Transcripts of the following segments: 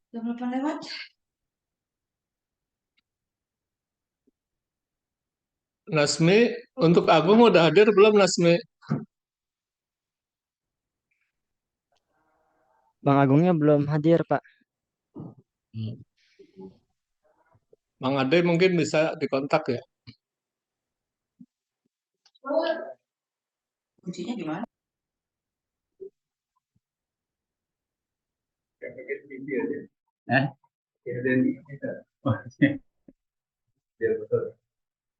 Jam 8 lewat. Nasmi, untuk Agung udah hadir belum Nasmi? Bang Agungnya belum hadir, Pak. Bang Ade mungkin bisa dikontak ya. Kuncinya gimana? Eh?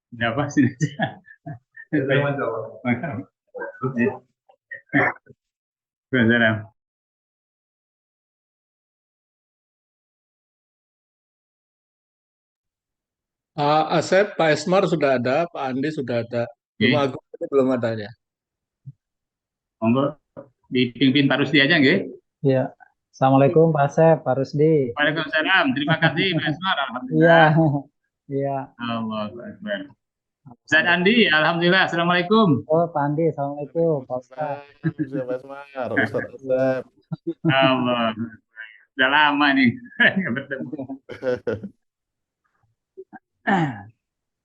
Berapa sih? Salam. Pak Asep, Pak Esmar sudah ada, Pak Andi sudah ada. Cuma Oke. Agung ini belum ada ya. Monggo dipimpin Pak Rusdi aja nggih. Ya, Assalamualaikum Pak Asep, Pak Rusdi. Waalaikumsalam. Terima kasih Pak Esmar. Iya, Alhamdulillah. iya. Allahu Akbar. Ustaz Andi, alhamdulillah. Assalamualaikum. Oh, Pak Andi, Assalamualaikum, Pak Ustaz. Siapa Esmar? Ustaz Asep. Allah. Sudah lama nih nggak bertemu.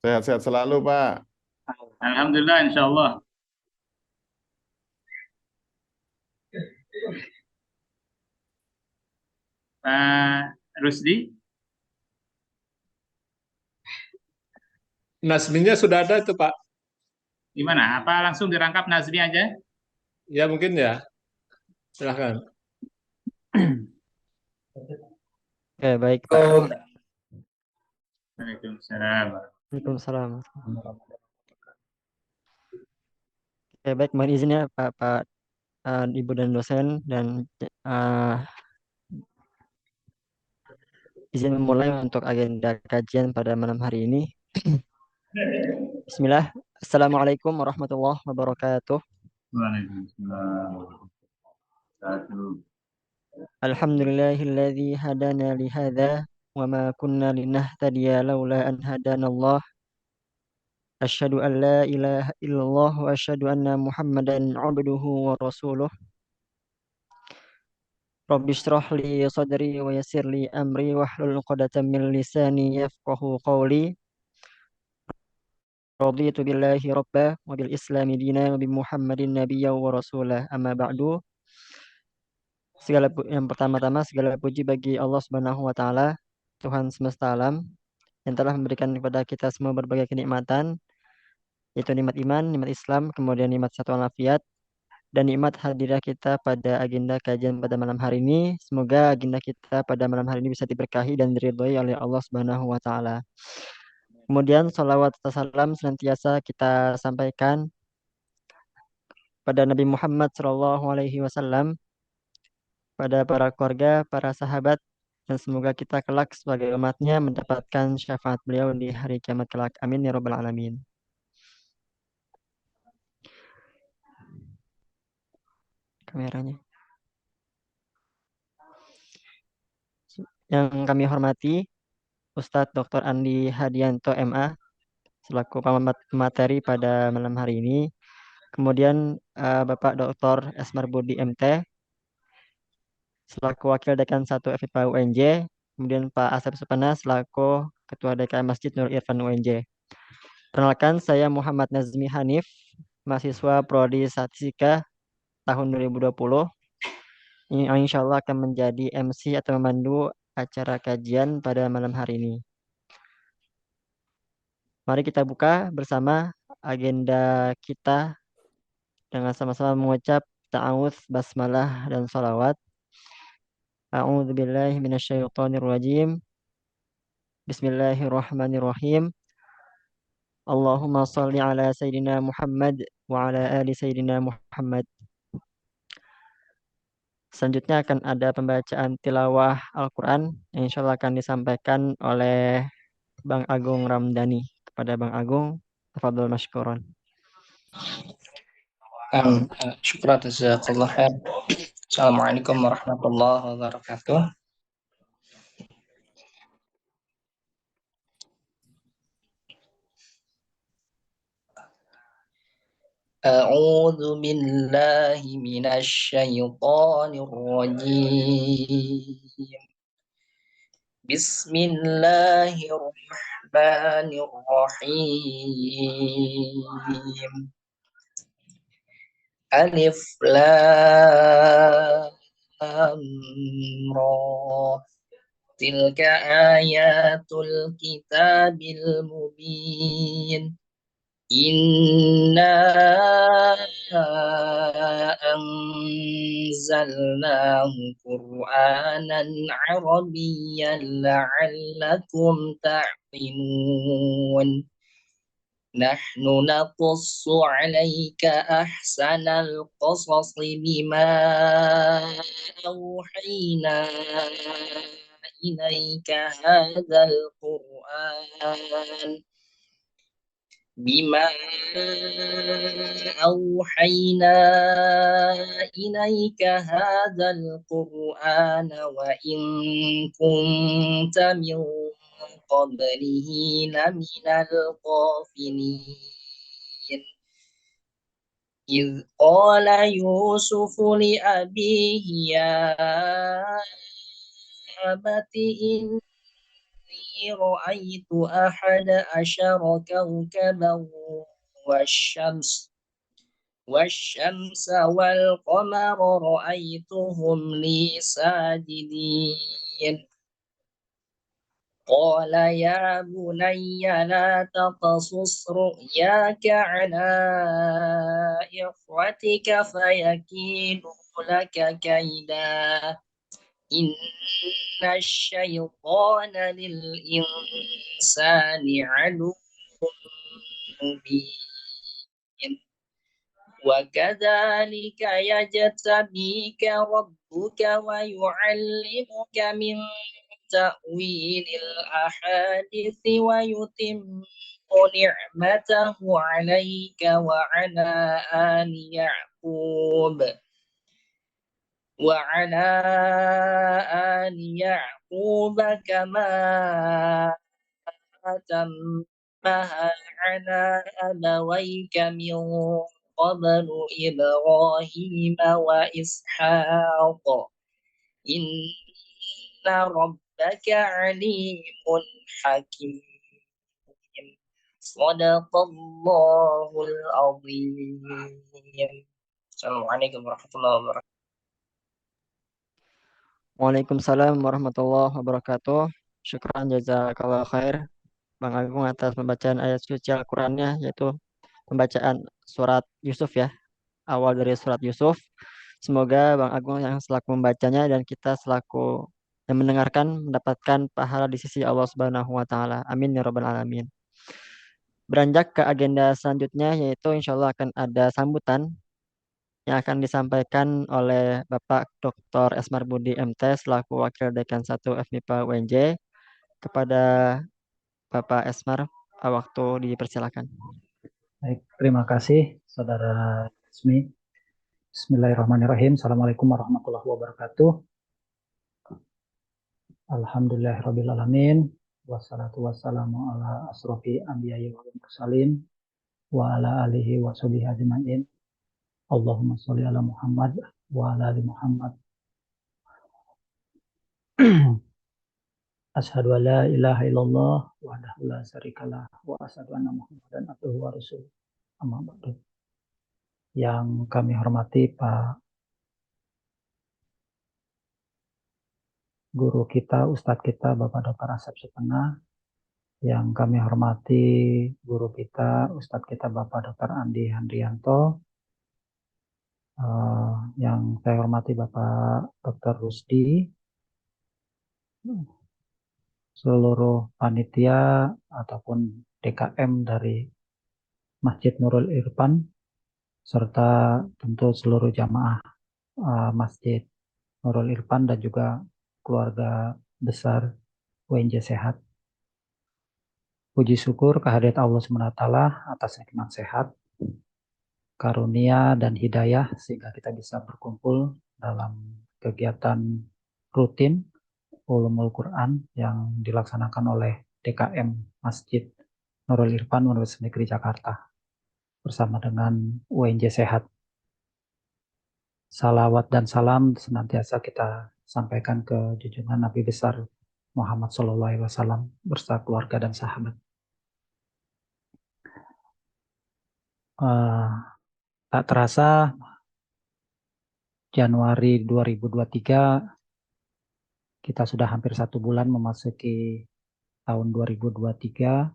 Sehat-sehat selalu, Pak. Alhamdulillah, insya Allah. Pak Rusdi, Nasminya sudah ada itu Pak. gimana? Apa langsung dirangkap Nazmi aja? Ya mungkin ya. Silahkan. Oke, baik, Pak. Waalaikumsalam. Waalaikumsalam. Oke, baik, mohon izin ya Pak, Ibu dan dosen, dan izin memulai untuk agenda kajian pada malam hari ini. Bismillah. Assalamualaikum warahmatullahi wabarakatuh. Waalaikumsalam. Alhamdulillahilladzi hadana li hadza wa ma kunna linahtadiya laula an hadanallah. Asyhadu an la ilaha illallah wa asyhadu anna Muhammadan abduhu wa rasuluh. Rabbi shrah li sadri wa yassir li amri wahlul 'uqdatam min lisani yafqahu qawli. Raditu billahi rabba wa bil islami dina wa bi Muhammadin nabiyya wa rasulah. Amma ba'du. Yang pertama-tama segala puji bagi Allah Subhanahu wa taala, Tuhan semesta alam, yang telah memberikan kepada kita semua berbagai kenikmatan, yaitu nikmat iman, nikmat Islam, kemudian nikmat satu walafiat, dan nikmat hadirah kita pada agenda kajian pada malam hari ini. Semoga agenda kita pada malam hari ini bisa diberkahi dan diridhoi oleh Allah Subhanahu wa taala. Kemudian salawat serta salam senantiasa kita sampaikan pada Nabi Muhammad SAW, pada para keluarga, para sahabat, dan semoga kita kelak sebagai umatnya mendapatkan syafaat beliau di hari kiamat kelak. Amin ya rabbal alamin. Kameranya. Yang kami hormati Ustadz Dr. Andi Hadianto MA selaku pemateri pada malam hari ini. Kemudian Bapak Dr. Esmar Budi MT selaku Wakil Dekan 1 FIPA UNJ. Kemudian Pak Asep Supana selaku Ketua DKM Masjid Nur Irfan UNJ. Perkenalkan, saya Muhammad Nazmi Hanif, mahasiswa Prodi Statistika tahun 2020. Insya Allah akan menjadi MC atau memandu acara kajian pada malam hari ini. Mari kita buka bersama agenda kita dengan sama-sama mengucap ta'awudz, basmalah, dan sholawat. A'udzubillahi minasyaitonirrajim. Bismillahirrahmanirrahim. Allahumma sholli ala Sayyidina Muhammad wa ala ali Sayyidina Muhammad. Selanjutnya akan ada pembacaan tilawah Al-Quran yang insya Allah akan disampaikan oleh Bang Agung Ramdhani. Kepada Bang Agung, tafadhol masykuran. Syukran, jazakallah khair. Assalamualaikum warahmatullahi wabarakatuh. A'udzu billahi minasy syaithanir rajim. Bismillahirrahmanirrahim. Alif Lam Ra. Tilka ayatul kitabil mubin. Inna anzalnahu Qur'anan Arabiyyan la'allakum ta'qilun. Nahnu naqussu 'alaika ahsanal qasasi bima awhayna ilaika hadzal Qur'an بما أوحينا إليك هذا القرآن وإن كنت من قبله لمن الغافلين إذ قال يوسف لأبيه يا أبت إني رأيت 11 كوكبا والشمس والقمر رأيتهم لي ساجدين قال يا بني لا تقصص رؤياك على إخوتك فيكيدوا لك كيدا إن الشيطان للإنسان عدو مبين وكذلك يجتبيك ربك ويعلمك من تأويل الأحاديث ويتم نعمته عليك وعلى آل يعقوب كما أتمها على أبويك من قبل إبراهيم وإسحاق إن ربك عليم حكيم صدق الله العظيم. Assalamualaikum warahmatullahi wabarakatuh. Waalaikumsalam warahmatullahi wabarakatuh. Syukran jazakallah khair Bang Agung atas pembacaan ayat suci Al-Qur'annya, yaitu pembacaan surat Yusuf ya, awal dari surat Yusuf. Semoga Bang Agung yang selaku membacanya dan kita selaku yang mendengarkan mendapatkan pahala di sisi Allah Subhanahu wa taala. Amin ya rabbal alamin. Beranjak ke agenda selanjutnya, yaitu insya Allah akan ada sambutan yang akan disampaikan oleh Bapak Dr. Esmar Budi MT selaku Wakil Dekan 1 FMIPA UNJ. Kepada Bapak Esmar, waktu dipersilakan. Baik, terima kasih Saudara Ismi. Bismillahirrahmanirrahim. Assalamualaikum warahmatullahi wabarakatuh. Alhamdulillahirabbil alamin. Wassalatu wassalamu ala asrofi anbiya'i wal mursalin wa ala alihi wa sahbihi ajmain. Allahumma sholli ala Muhammad wa ala ali Muhammad. Asyhadu an la ilaha illallah wahdahu la syarikalah wa asyhadu anna Muhammadan abduhu wa rasuluh. Amma ba'du. Yang kami hormati Pak Guru kita, Ustadz kita, Bapak Dr. Asep Setengah. Yang kami hormati Guru kita, Ustadz kita, Bapak Dr. Andi Handrianto. Yang saya hormati Bapak Dr. Rusdi, seluruh panitia ataupun DKM dari Masjid Nurul Irfan, serta tentu seluruh jamaah Masjid Nurul Irfan dan juga keluarga besar UNJ Sehat. Puji syukur kehadirat Allah SWT atas nikmat sehat, karunia dan hidayah sehingga kita bisa berkumpul dalam kegiatan rutin Ulumul Quran yang dilaksanakan oleh DKM Masjid Nurul Irfan Universitas Negeri Jakarta bersama dengan UNJ Sehat. Salawat dan salam senantiasa kita sampaikan ke junjungan Nabi besar Muhammad SAW beserta keluarga dan sahabat. Tak terasa Januari 2023 kita sudah hampir 1 bulan memasuki tahun 2023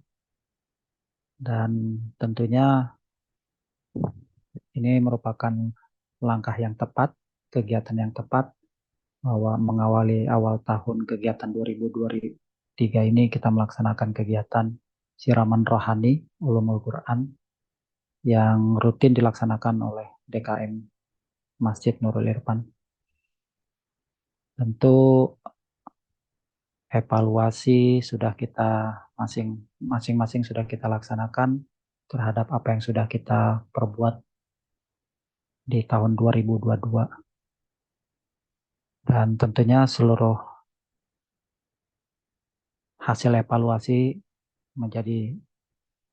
dan tentunya ini merupakan langkah yang tepat, kegiatan yang tepat bahwa mengawali awal tahun kegiatan 2023 ini kita melaksanakan kegiatan siraman rohani Ulumul Quran yang rutin dilaksanakan oleh DKM Masjid Nurul Irfan. Tentu evaluasi sudah kita masing-masing sudah kita laksanakan terhadap apa yang sudah kita perbuat di tahun 2022. Dan tentunya seluruh hasil evaluasi menjadi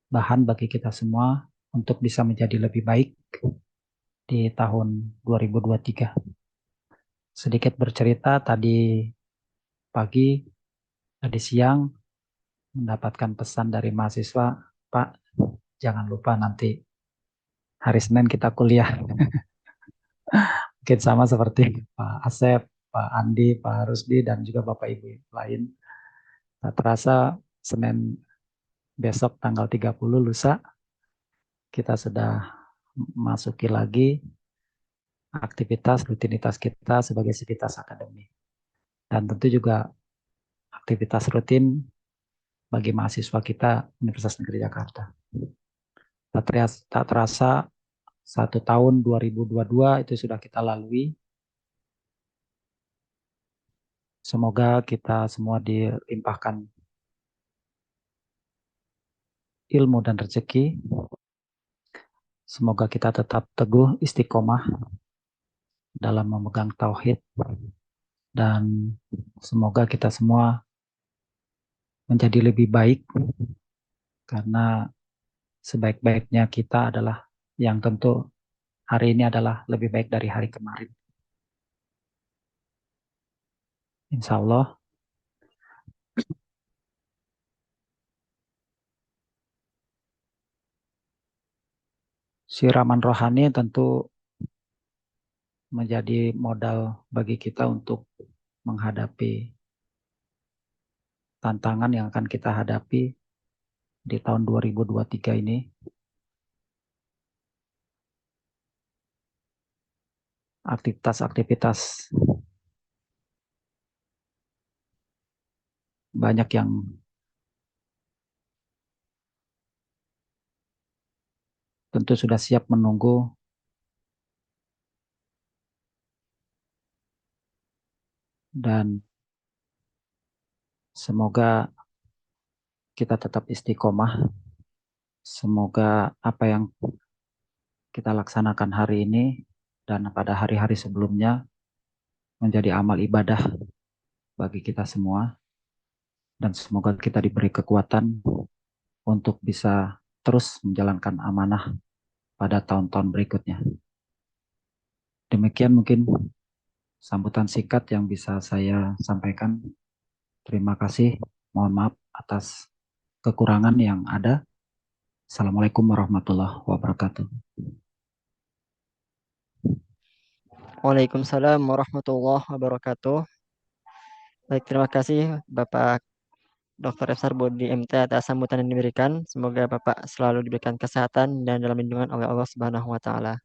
bahan bagi kita semua untuk bisa menjadi lebih baik di tahun 2023. Sedikit bercerita, tadi pagi, tadi siang mendapatkan pesan dari mahasiswa, Pak, jangan lupa nanti hari Senin kita kuliah. Mungkin sama seperti Pak Asep, Pak Andi, Pak Rusdi, dan juga Bapak Ibu lain. Tak terasa Senin besok tanggal 30 lusa, kita sudah masuki lagi aktivitas rutinitas kita sebagai sivitas akademi. Dan tentu juga aktivitas rutin bagi mahasiswa kita Universitas Negeri Jakarta. Tak terasa 1 tahun 2022 itu sudah kita lalui. Semoga kita semua dilimpahkan ilmu dan rezeki. Semoga kita tetap teguh istiqomah dalam memegang tauhid, dan semoga kita semua menjadi lebih baik, karena sebaik-baiknya kita adalah yang tentu hari ini adalah lebih baik dari hari kemarin. Insya Allah. Siraman rohani tentu menjadi modal bagi kita untuk menghadapi tantangan yang akan kita hadapi di tahun 2023 ini. Aktivitas-aktivitas banyak yang tentu sudah siap menunggu, dan semoga kita tetap istiqomah. Semoga apa yang kita laksanakan hari ini dan pada hari-hari sebelumnya menjadi amal ibadah bagi kita semua, dan semoga kita diberi kekuatan untuk bisa terus menjalankan amanah pada tahun-tahun berikutnya. Demikian mungkin sambutan singkat yang bisa saya sampaikan. Terima kasih. Mohon maaf atas kekurangan yang ada. Assalamualaikum warahmatullahi wabarakatuh. Waalaikumsalam warahmatullahi wabarakatuh. Baik, terima kasih Bapak Dr. F. Sarbudi MT atas sambutan yang diberikan. Semoga Bapak selalu diberikan kesehatan dan dalam lindungan oleh Allah Subhanahu wa taala.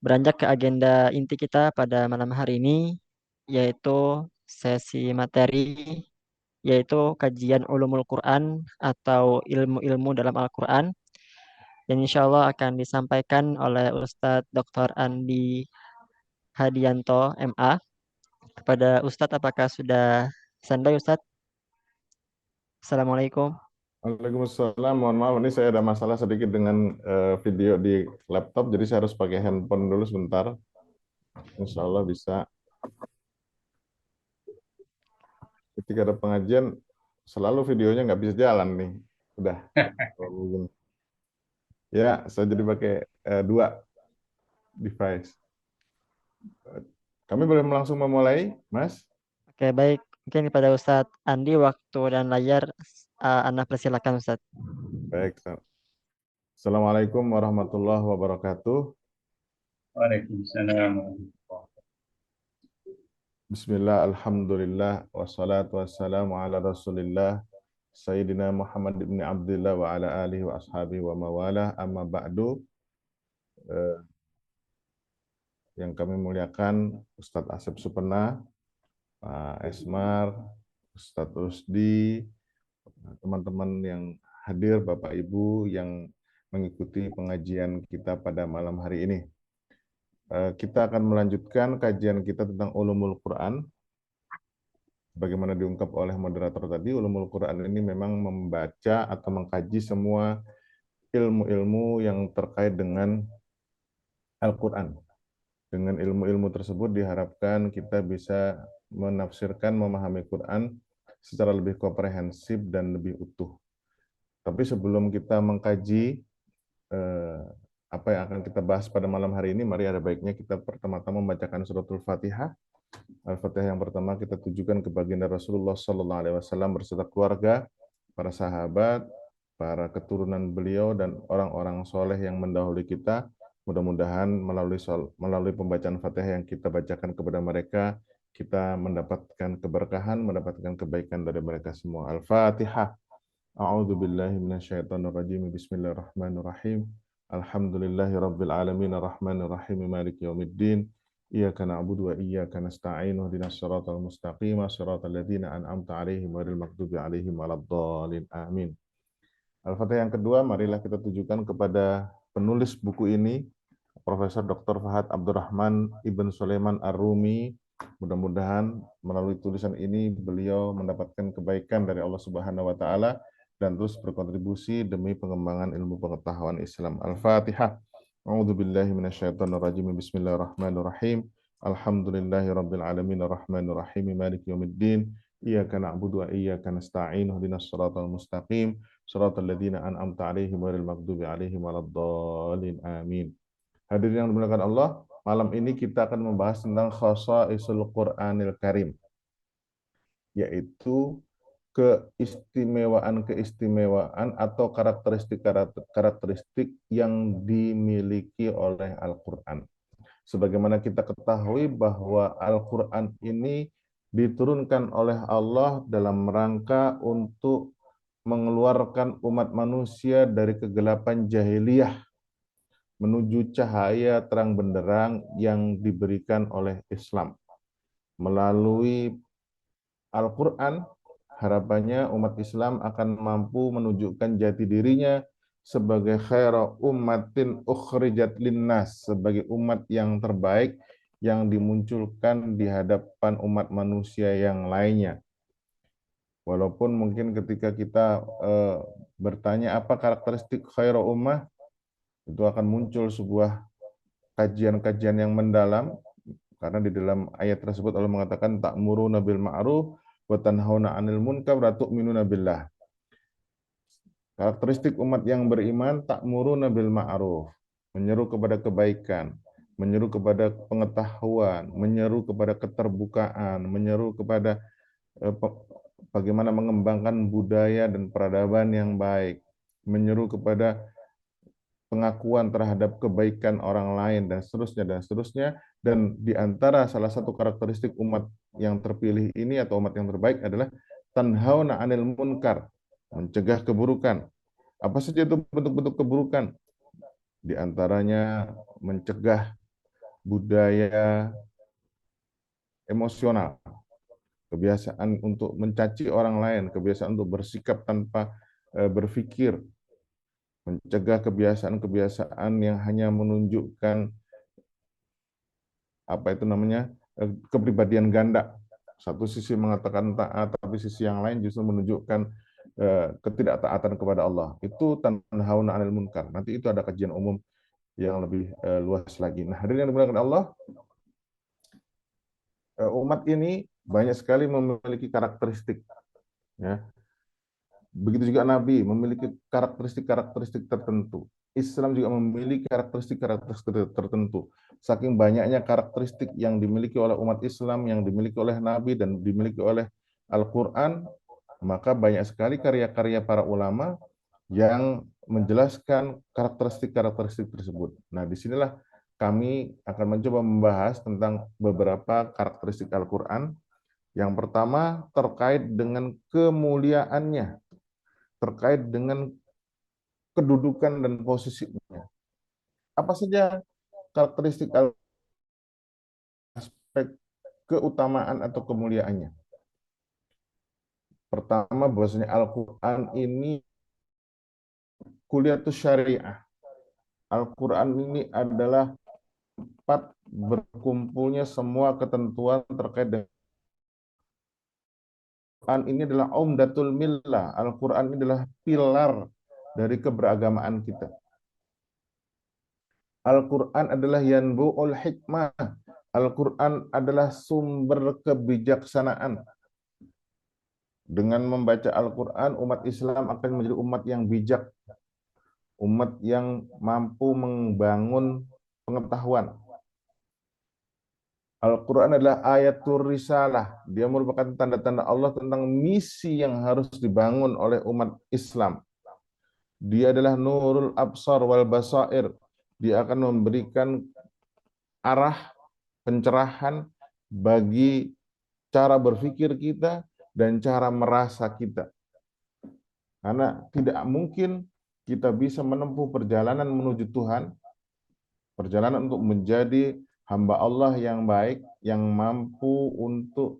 Beranjak ke agenda inti kita pada malam hari ini, yaitu sesi materi, yaitu kajian ulumul Quran atau ilmu-ilmu dalam Al-Quran, yang insya Allah akan disampaikan oleh Ustadz Dr. Andi Hadianto, MA. Kepada Ustadz, apakah sudah standby Ustadz? Assalamualaikum. Waalaikumsalam. Mohon maaf, ini saya ada masalah sedikit dengan video di laptop, jadi saya harus pakai handphone dulu sebentar. Insya Allah bisa. Ketika ada pengajian, selalu videonya nggak bisa jalan nih. Udah. Ya, saya jadi pakai 2 device. Kami boleh langsung memulai, Mas? Oke, baik. Mungkin kepada Ustadz Andi waktu dan layar Anda persilakan Ustadz. Baik. Assalamualaikum warahmatullahi wabarakatuh. Waalaikumsalam. Bismillah, alhamdulillah, wassalatu wassalamu ala rasulillah, Sayyidina Muhammad ibn Abdullah wa ala alihi wa ashabihi wa mawalah, amma ba'du. Yang kami muliakan Ustadz Asep Supena, Pak Esmar, Ustadz Rusdi, teman-teman yang hadir, Bapak Ibu yang mengikuti pengajian kita pada malam hari ini. Kita akan melanjutkan kajian kita tentang Ulumul Quran. Bagaimana diungkap oleh moderator tadi, Ulumul Quran ini memang membaca atau mengkaji semua ilmu-ilmu yang terkait dengan Al-Quran. Dengan ilmu-ilmu tersebut diharapkan kita bisa menafsirkan, memahami Quran secara lebih komprehensif dan lebih utuh. Tapi sebelum kita mengkaji apa yang akan kita bahas pada malam hari ini, mari ada baiknya kita pertama-tama membacakan suratul Fatihah. Al-Fatihah yang pertama kita tujukan ke baginda Rasulullah SAW beserta keluarga, para sahabat, para keturunan beliau, dan orang-orang soleh yang mendahului kita. Mudah-mudahan melalui pembacaan Fatihah yang kita bacakan kepada mereka, kita mendapatkan keberkahan, mendapatkan kebaikan dari mereka semua. Al-Fatihah. A'udzu billahi minasyaitonir rajim. Bismillahirrahmanirrahim. Alhamdulillahi rabbil alamin arrahmanir rahim maliki yaumiddin. Iyyaka na'budu wa iyyaka nasta'in. Ihdinas siratal mustaqim, siratal ladzina an'amta 'alaihim ghairil maghdubi 'alaihim waladdallin. Amin. Al-Fatihah yang kedua, marilah kita tujukan kepada penulis buku ini, Profesor Dr. Fahad Abdurrahman Ibn Sulaiman Ar-Rumi. Mudah-mudahan melalui tulisan ini beliau mendapatkan kebaikan dari Allah Subhanahu wa taala dan terus berkontribusi demi pengembangan ilmu pengetahuan Islam. Al-Fatihah. A'udzu billahi minasyaitonir rajim. Bismillahirrahmanirrahim. Alhamdulillahirabbil alamin arrahmanir rahim maliki yaumiddin. Iyyaka na'budu wa iyyaka nasta'in. Ihdinas siratal mustaqim, siratal ladzina an'amta 'alaihim ghairil maghdubi 'alaihim waladdallin. Amin. Hadirin yang dimuliakan Allah, malam ini kita akan membahas tentang khasaisul Qur'anil Karim, yaitu keistimewaan atau karakteristik yang dimiliki oleh Al-Quran. Sebagaimana kita ketahui bahwa Al-Quran ini diturunkan oleh Allah dalam rangka untuk mengeluarkan umat manusia dari kegelapan jahiliyah menuju cahaya terang benderang yang diberikan oleh Islam. Melalui Al-Quran, harapannya umat Islam akan mampu menunjukkan jati dirinya sebagai khairu ummatin ukhrijat linnas, sebagai umat yang terbaik yang dimunculkan di hadapan umat manusia yang lainnya. Walaupun mungkin ketika kita bertanya apa karakteristik khairu ummah, itu akan muncul sebuah kajian-kajian yang mendalam, karena di dalam ayat tersebut Allah mengatakan ta'muruna bil ma'ruf wa tanhauna 'anil munkar wa tu'minuna billah. Karakteristik umat yang beriman, ta'muruna bil ma'ruf, menyeru kepada kebaikan, menyeru kepada pengetahuan, menyeru kepada keterbukaan, menyeru kepada bagaimana mengembangkan budaya dan peradaban yang baik, menyeru kepada pengakuan terhadap kebaikan orang lain, dan seterusnya. Dan di antara salah satu karakteristik umat yang terpilih ini atau umat yang terbaik adalah tanhauna 'anil munkar, mencegah keburukan. Apa saja itu bentuk-bentuk keburukan? Di antaranya mencegah budaya emosional, kebiasaan untuk mencaci orang lain, kebiasaan untuk bersikap tanpa berpikir, mencegah kebiasaan-kebiasaan yang hanya menunjukkan kepribadian ganda. Satu sisi mengatakan taat, tapi sisi yang lain justru menunjukkan ketidaktaatan kepada Allah. Itu tanhauna 'anil munkar. Nanti itu ada kajian umum yang lebih luas lagi. Nah, hadirin yang dimuliakan Allah, umat ini banyak sekali memiliki karakteristik, ya. Begitu juga Nabi memiliki karakteristik-karakteristik tertentu. Islam juga memiliki karakteristik-karakteristik tertentu. Saking banyaknya karakteristik yang dimiliki oleh umat Islam, yang dimiliki oleh Nabi, dan dimiliki oleh Al-Quran, maka banyak sekali karya-karya para ulama yang menjelaskan karakteristik-karakteristik tersebut. Nah, disinilah kami akan mencoba membahas tentang beberapa karakteristik Al-Quran. Yang pertama terkait dengan kemuliaannya, terkait dengan kedudukan dan posisinya. Apa saja karakteristik aspek keutamaan atau kemuliaannya? Pertama, bahwasanya Al-Quran ini kuliatus syariah. Al-Quran ini adalah tempat berkumpulnya semua ketentuan terkait dengan Al-Quran ini adalah umdatul millah. Al-Quran ini adalah pilar dari keberagamaan kita. Al-Quran adalah yanbu'ul hikmah. Al-Quran adalah sumber kebijaksanaan. Dengan membaca Al-Quran, umat Islam akan menjadi umat yang bijak. Umat yang mampu membangun pengetahuan. Al-Quran adalah ayatul risalah. Dia merupakan tanda-tanda Allah tentang misi yang harus dibangun oleh umat Islam. Dia adalah nurul absar wal basair. Dia akan memberikan arah pencerahan bagi cara berpikir kita dan cara merasa kita. Karena tidak mungkin kita bisa menempuh perjalanan menuju Tuhan, perjalanan untuk menjadi hamba Allah yang baik, yang mampu untuk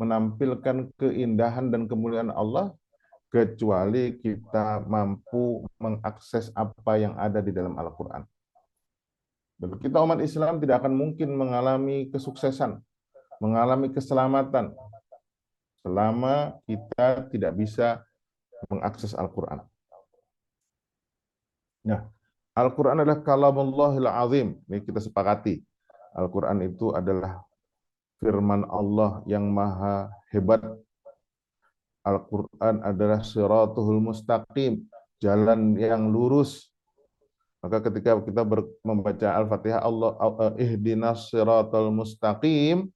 menampilkan keindahan dan kemuliaan Allah, kecuali kita mampu mengakses apa yang ada di dalam Al-Quran. Dan kita umat Islam tidak akan mungkin mengalami kesuksesan, mengalami keselamatan, selama kita tidak bisa mengakses Al-Quran. Nah, Al-Quran adalah kalamullahil azim. Ini kita sepakati. Al-Quran itu adalah firman Allah yang maha hebat. Al-Quran adalah siratul mustaqim, jalan yang lurus. Maka ketika kita membaca Al-Fatihah, Allah ihdinas siratal mustaqim,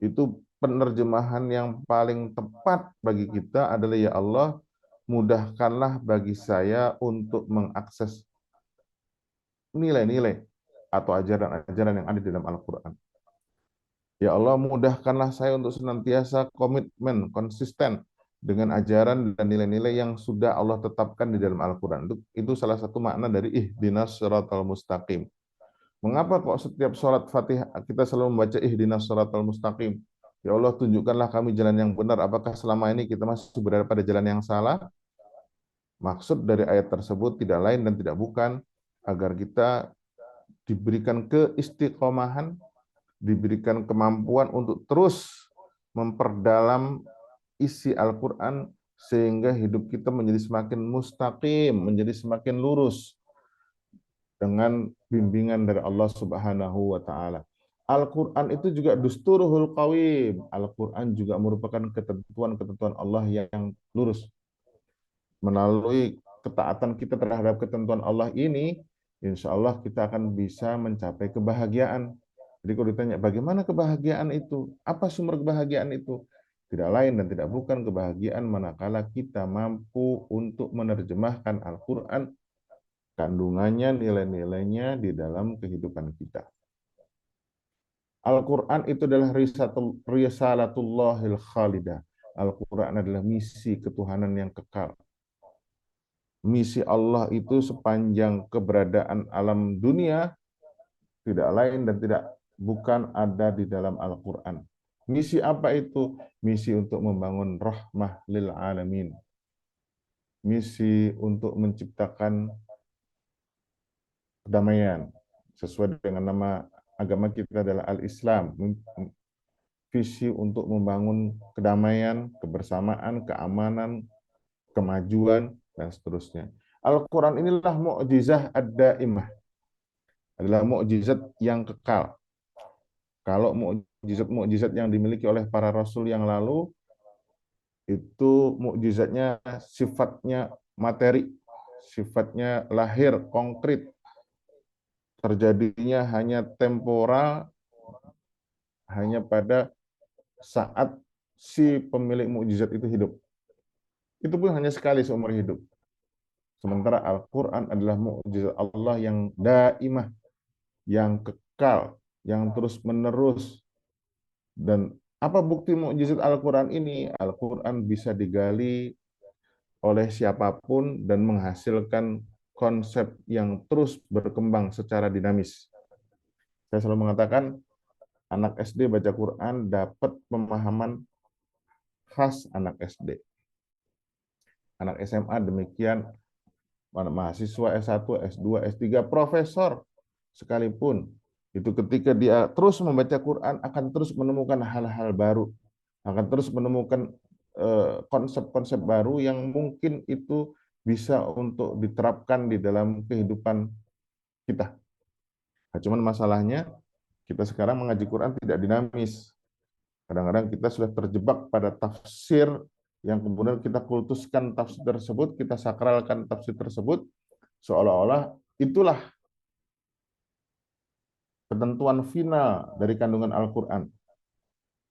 itu penerjemahan yang paling tepat bagi kita adalah, ya Allah, mudahkanlah bagi saya untuk mengakses nilai-nilai atau ajaran-ajaran yang ada di dalam Al-Quran. Ya Allah, mudahkanlah saya untuk senantiasa komitmen, konsisten dengan ajaran dan nilai-nilai yang sudah Allah tetapkan di dalam Al-Quran. Itu salah satu makna dari ihdinas siratal mustaqim. Mengapa kok setiap sholat Fatihah kita selalu membaca ihdinas siratal mustaqim? Ya Allah, tunjukkanlah kami jalan yang benar. Apakah selama ini kita masih berada pada jalan yang salah? Maksud dari ayat tersebut tidak lain dan tidak bukan agar kita diberikan keistiqomahan, diberikan kemampuan untuk terus memperdalam isi Al-Quran sehingga hidup kita menjadi semakin mustaqim, menjadi semakin lurus dengan bimbingan dari Allah Subhanahu wa taala. Al-Quran itu juga dusturuhul qawim. Al-Quran juga merupakan ketentuan-ketentuan Allah yang lurus. Melalui ketaatan kita terhadap ketentuan Allah ini, insya Allah kita akan bisa mencapai kebahagiaan. Jadi kalau ditanya bagaimana kebahagiaan itu, apa sumber kebahagiaan itu? Tidak lain dan tidak bukan kebahagiaan manakala kita mampu untuk menerjemahkan Al-Quran, kandungannya, nilai-nilainya di dalam kehidupan kita. Al-Quran itu adalah risalatullahil khalidah. Al-Quran adalah misi ketuhanan yang kekal. Misi Allah itu sepanjang keberadaan alam dunia tidak lain dan tidak bukan ada di dalam Al-Quran. Misi apa itu? Misi untuk membangun rahmah lil alamin. Misi untuk menciptakan kedamaian. Sesuai dengan nama agama kita adalah Al-Islam. Visi untuk membangun kedamaian, kebersamaan, keamanan, kemajuan, dan seterusnya. Al-Quran inilah mu'jizah ad-daimah. Adalah mukjizat yang kekal. Kalau mukjizat-mukjizat yang dimiliki oleh para rasul yang lalu itu mukjizatnya sifatnya materi, sifatnya lahir, konkret, terjadinya hanya temporal, hanya pada saat si pemilik mukjizat itu hidup. Itu pun hanya sekali seumur hidup. Sementara Al-Quran adalah mukjizat Allah yang daimah, yang kekal, yang terus-menerus. Dan apa bukti mukjizat Al-Quran ini? Al-Quran bisa digali oleh siapapun dan menghasilkan konsep yang terus berkembang secara dinamis. Saya selalu mengatakan, anak SD baca Quran dapat pemahaman khas anak SD. Anak SMA demikian, mahasiswa S1, S2, S3, profesor sekalipun, itu ketika dia terus membaca Quran akan terus menemukan hal-hal baru, akan terus menemukan konsep-konsep baru yang mungkin itu bisa untuk diterapkan di dalam kehidupan kita. Nah, cuman masalahnya kita sekarang mengaji Quran tidak dinamis. Kadang-kadang kita sudah terjebak pada tafsir yang kemudian kita kultuskan tafsir tersebut, kita sakralkan tafsir tersebut, seolah-olah itulah ketentuan final dari kandungan Al-Quran.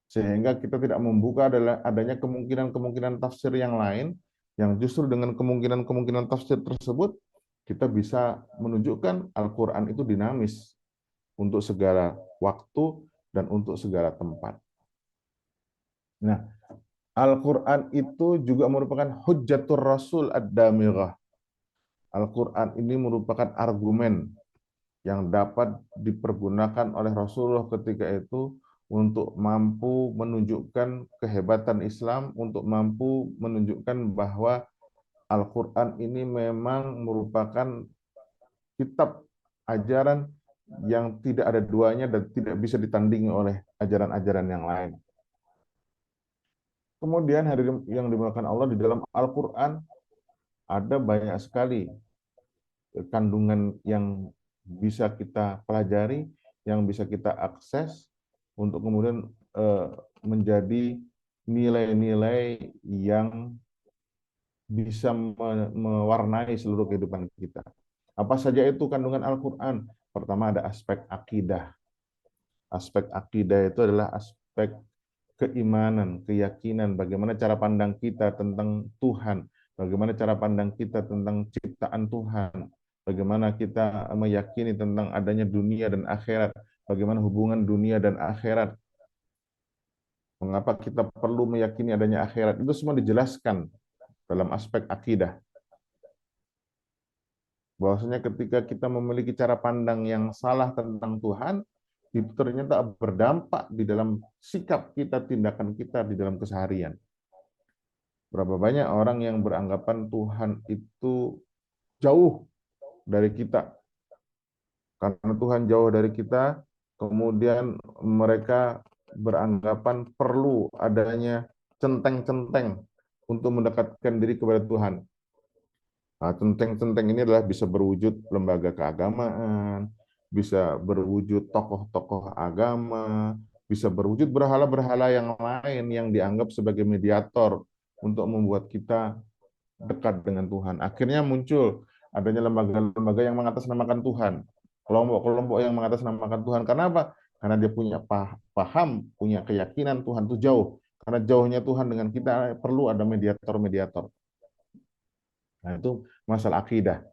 Sehingga kita tidak membuka adanya kemungkinan-kemungkinan tafsir yang lain, yang justru dengan kemungkinan-kemungkinan tafsir tersebut, kita bisa menunjukkan Al-Quran itu dinamis untuk segala waktu dan untuk segala tempat. Nah, Al-Quran itu juga merupakan hujjatur Rasul ad-damirah. Al-Quran ini merupakan argumen yang dapat dipergunakan oleh Rasulullah ketika itu untuk mampu menunjukkan kehebatan Islam, untuk mampu menunjukkan bahwa Al-Quran ini memang merupakan kitab ajaran yang tidak ada duanya dan tidak bisa ditandingi oleh ajaran-ajaran yang lain. Kemudian hadirin yang dimuliakan Allah, di dalam Al-Quran ada banyak sekali kandungan yang bisa kita pelajari, yang bisa kita akses untuk kemudian menjadi nilai-nilai yang bisa mewarnai seluruh kehidupan kita. Apa saja itu kandungan Al-Quran? Pertama ada aspek akidah. Aspek akidah itu adalah aspek keimanan, keyakinan, bagaimana cara pandang kita tentang Tuhan, bagaimana cara pandang kita tentang ciptaan Tuhan, bagaimana kita meyakini tentang adanya dunia dan akhirat, bagaimana hubungan dunia dan akhirat, mengapa kita perlu meyakini adanya akhirat, itu semua dijelaskan dalam aspek akidah. Bahwasanya ketika kita memiliki cara pandang yang salah tentang Tuhan, itu ternyata berdampak di dalam sikap kita, tindakan kita di dalam keseharian. Berapa banyak orang yang beranggapan Tuhan itu jauh dari kita. Karena Tuhan jauh dari kita, kemudian mereka beranggapan perlu adanya centeng-centeng untuk mendekatkan diri kepada Tuhan. Nah, centeng-centeng ini adalah bisa berwujud lembaga keagamaan, bisa berwujud tokoh-tokoh agama, bisa berwujud berhala-berhala yang lain yang dianggap sebagai mediator untuk membuat kita dekat dengan Tuhan. Akhirnya muncul adanya lembaga-lembaga yang mengatasnamakan Tuhan, kelompok-kelompok yang mengatasnamakan Tuhan. Karena apa? Karena dia punya paham, punya keyakinan Tuhan itu jauh. Karena jauhnya Tuhan dengan kita, perlu ada mediator-mediator. Nah, itu masalah akidah.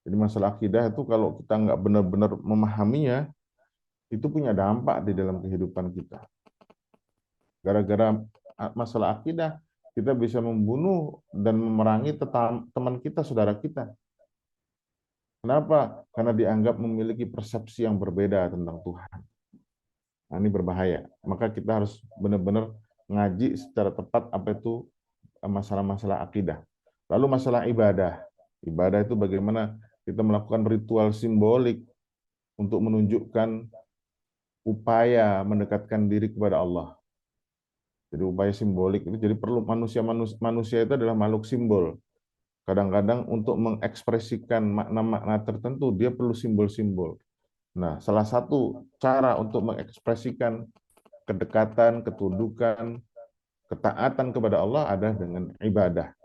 Jadi masalah akidah itu kalau kita nggak benar-benar memahaminya, itu punya dampak di dalam kehidupan kita. Gara-gara masalah akidah, kita bisa membunuh dan memerangi teman kita, saudara kita. Kenapa? Karena dianggap memiliki persepsi yang berbeda tentang Tuhan. Nah, ini berbahaya. Maka kita harus benar-benar ngaji secara tepat apa itu masalah-masalah akidah. Lalu masalah ibadah. Ibadah itu bagaimana kita melakukan ritual simbolik untuk menunjukkan upaya mendekatkan diri kepada Allah. Jadi upaya simbolik itu jadi perlu manusia itu adalah makhluk simbol. Kadang-kadang untuk mengekspresikan makna-makna tertentu dia perlu simbol-simbol. Nah, salah satu cara untuk mengekspresikan kedekatan, ketundukan, Ketaatan kepada Allah ada dengan ibadah.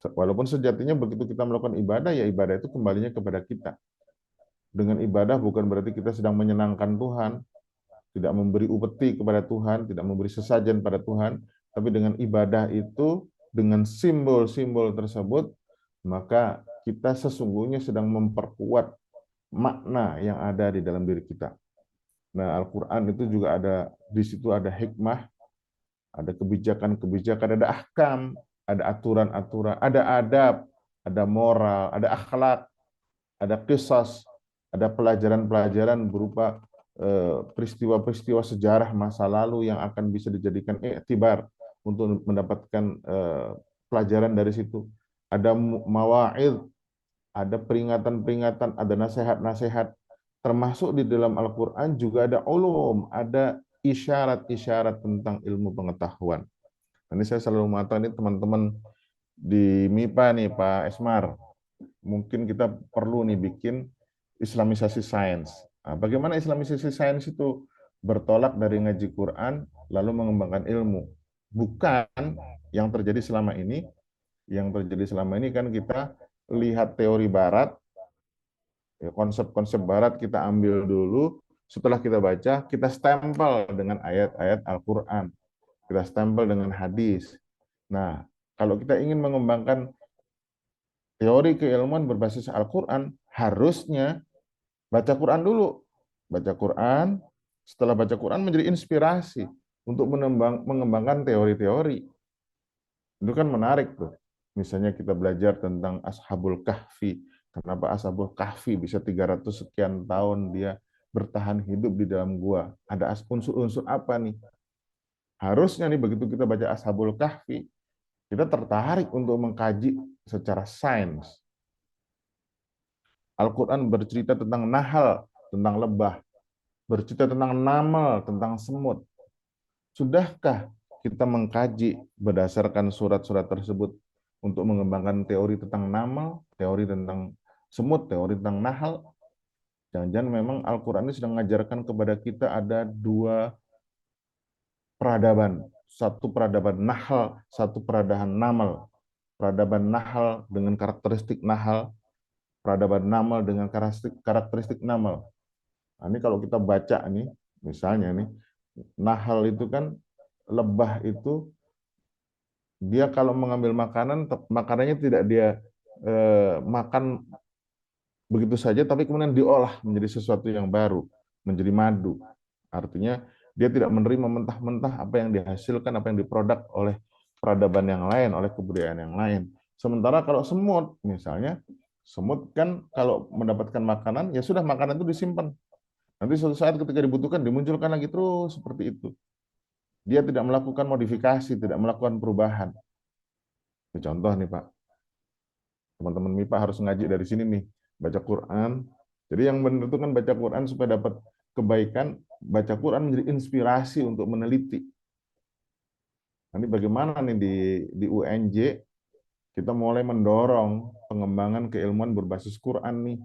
Walaupun sejatinya begitu kita melakukan ibadah, ya ibadah itu kembalinya kepada kita. Dengan ibadah bukan berarti kita sedang menyenangkan Tuhan, tidak memberi upeti kepada Tuhan, tidak memberi sesajen pada Tuhan, tapi dengan ibadah itu, dengan simbol-simbol tersebut, maka kita sesungguhnya sedang memperkuat makna yang ada di dalam diri kita. Nah, Al-Quran itu juga ada, di situ ada hikmah, ada kebijakan-kebijakan, ada ahkam, ada aturan-aturan, ada adab, ada moral, ada akhlak, ada qisas, ada pelajaran-pelajaran berupa peristiwa-peristiwa sejarah masa lalu yang akan bisa dijadikan iktibar untuk mendapatkan pelajaran dari situ. Ada mawa'id, ada peringatan-peringatan, ada nasihat-nasihat. Termasuk di dalam Al-Quran juga ada ulum, ada isyarat-isyarat tentang ilmu pengetahuan. Ini saya selalu mengatakan ini teman-teman di MIPA nih Pak Esmar, mungkin kita perlu nih bikin Islamisasi sains. Nah, bagaimana Islamisasi sains itu bertolak dari ngaji Quran lalu mengembangkan ilmu? Bukan yang terjadi selama ini. Yang terjadi selama ini kan kita lihat teori Barat, konsep-konsep Barat kita ambil dulu, setelah kita baca, kita stempel dengan ayat-ayat Al-Quran, kita stempel dengan hadis. Nah, kalau kita ingin mengembangkan teori keilmuan berbasis Al-Quran, harusnya baca Quran dulu. Baca Quran, setelah baca Quran menjadi inspirasi untuk mengembangkan teori-teori. Itu kan menarik tuh. Misalnya kita belajar tentang Ashabul Kahfi. Kenapa Ashabul Kahfi bisa 300 sekian tahun dia bertahan hidup di dalam gua? Ada unsur-unsur apa nih? Harusnya nih begitu kita baca Ashabul Kahfi, kita tertarik untuk mengkaji secara sains. Al-Quran bercerita tentang nahal, tentang lebah. Bercerita tentang namal, tentang semut. Sudahkah kita mengkaji berdasarkan surat-surat tersebut untuk mengembangkan teori tentang namal, teori tentang semut, teori tentang nahal? Jangan-jangan memang Al-Quran ini sedang mengajarkan kepada kita ada dua peradaban. Satu peradaban nahal, satu peradaban namal. Peradaban nahal dengan karakteristik nahal, peradaban namal dengan karakteristik namal. Nah, ini kalau kita baca nih, misalnya nih, nahal itu kan lebah itu dia kalau mengambil makanan, makanannya tidak dia makan begitu saja, tapi kemudian diolah menjadi sesuatu yang baru, menjadi madu. Artinya dia tidak menerima mentah-mentah apa yang dihasilkan, apa yang diproduk oleh peradaban yang lain, oleh kebudayaan yang lain. Sementara kalau semut, misalnya, semut kan kalau mendapatkan makanan, ya sudah makanan itu disimpan. Nanti suatu saat ketika dibutuhkan, dimunculkan lagi terus seperti itu. Dia tidak melakukan modifikasi, tidak melakukan perubahan. Ini contoh nih Pak. Teman-teman MIPA harus ngaji dari sini nih. Baca Quran. Jadi yang benar itu kan baca Quran supaya dapat kebaikan. Baca Quran menjadi inspirasi untuk meneliti. Nanti bagaimana nih di UNJ, kita mulai mendorong pengembangan keilmuan berbasis Quran nih.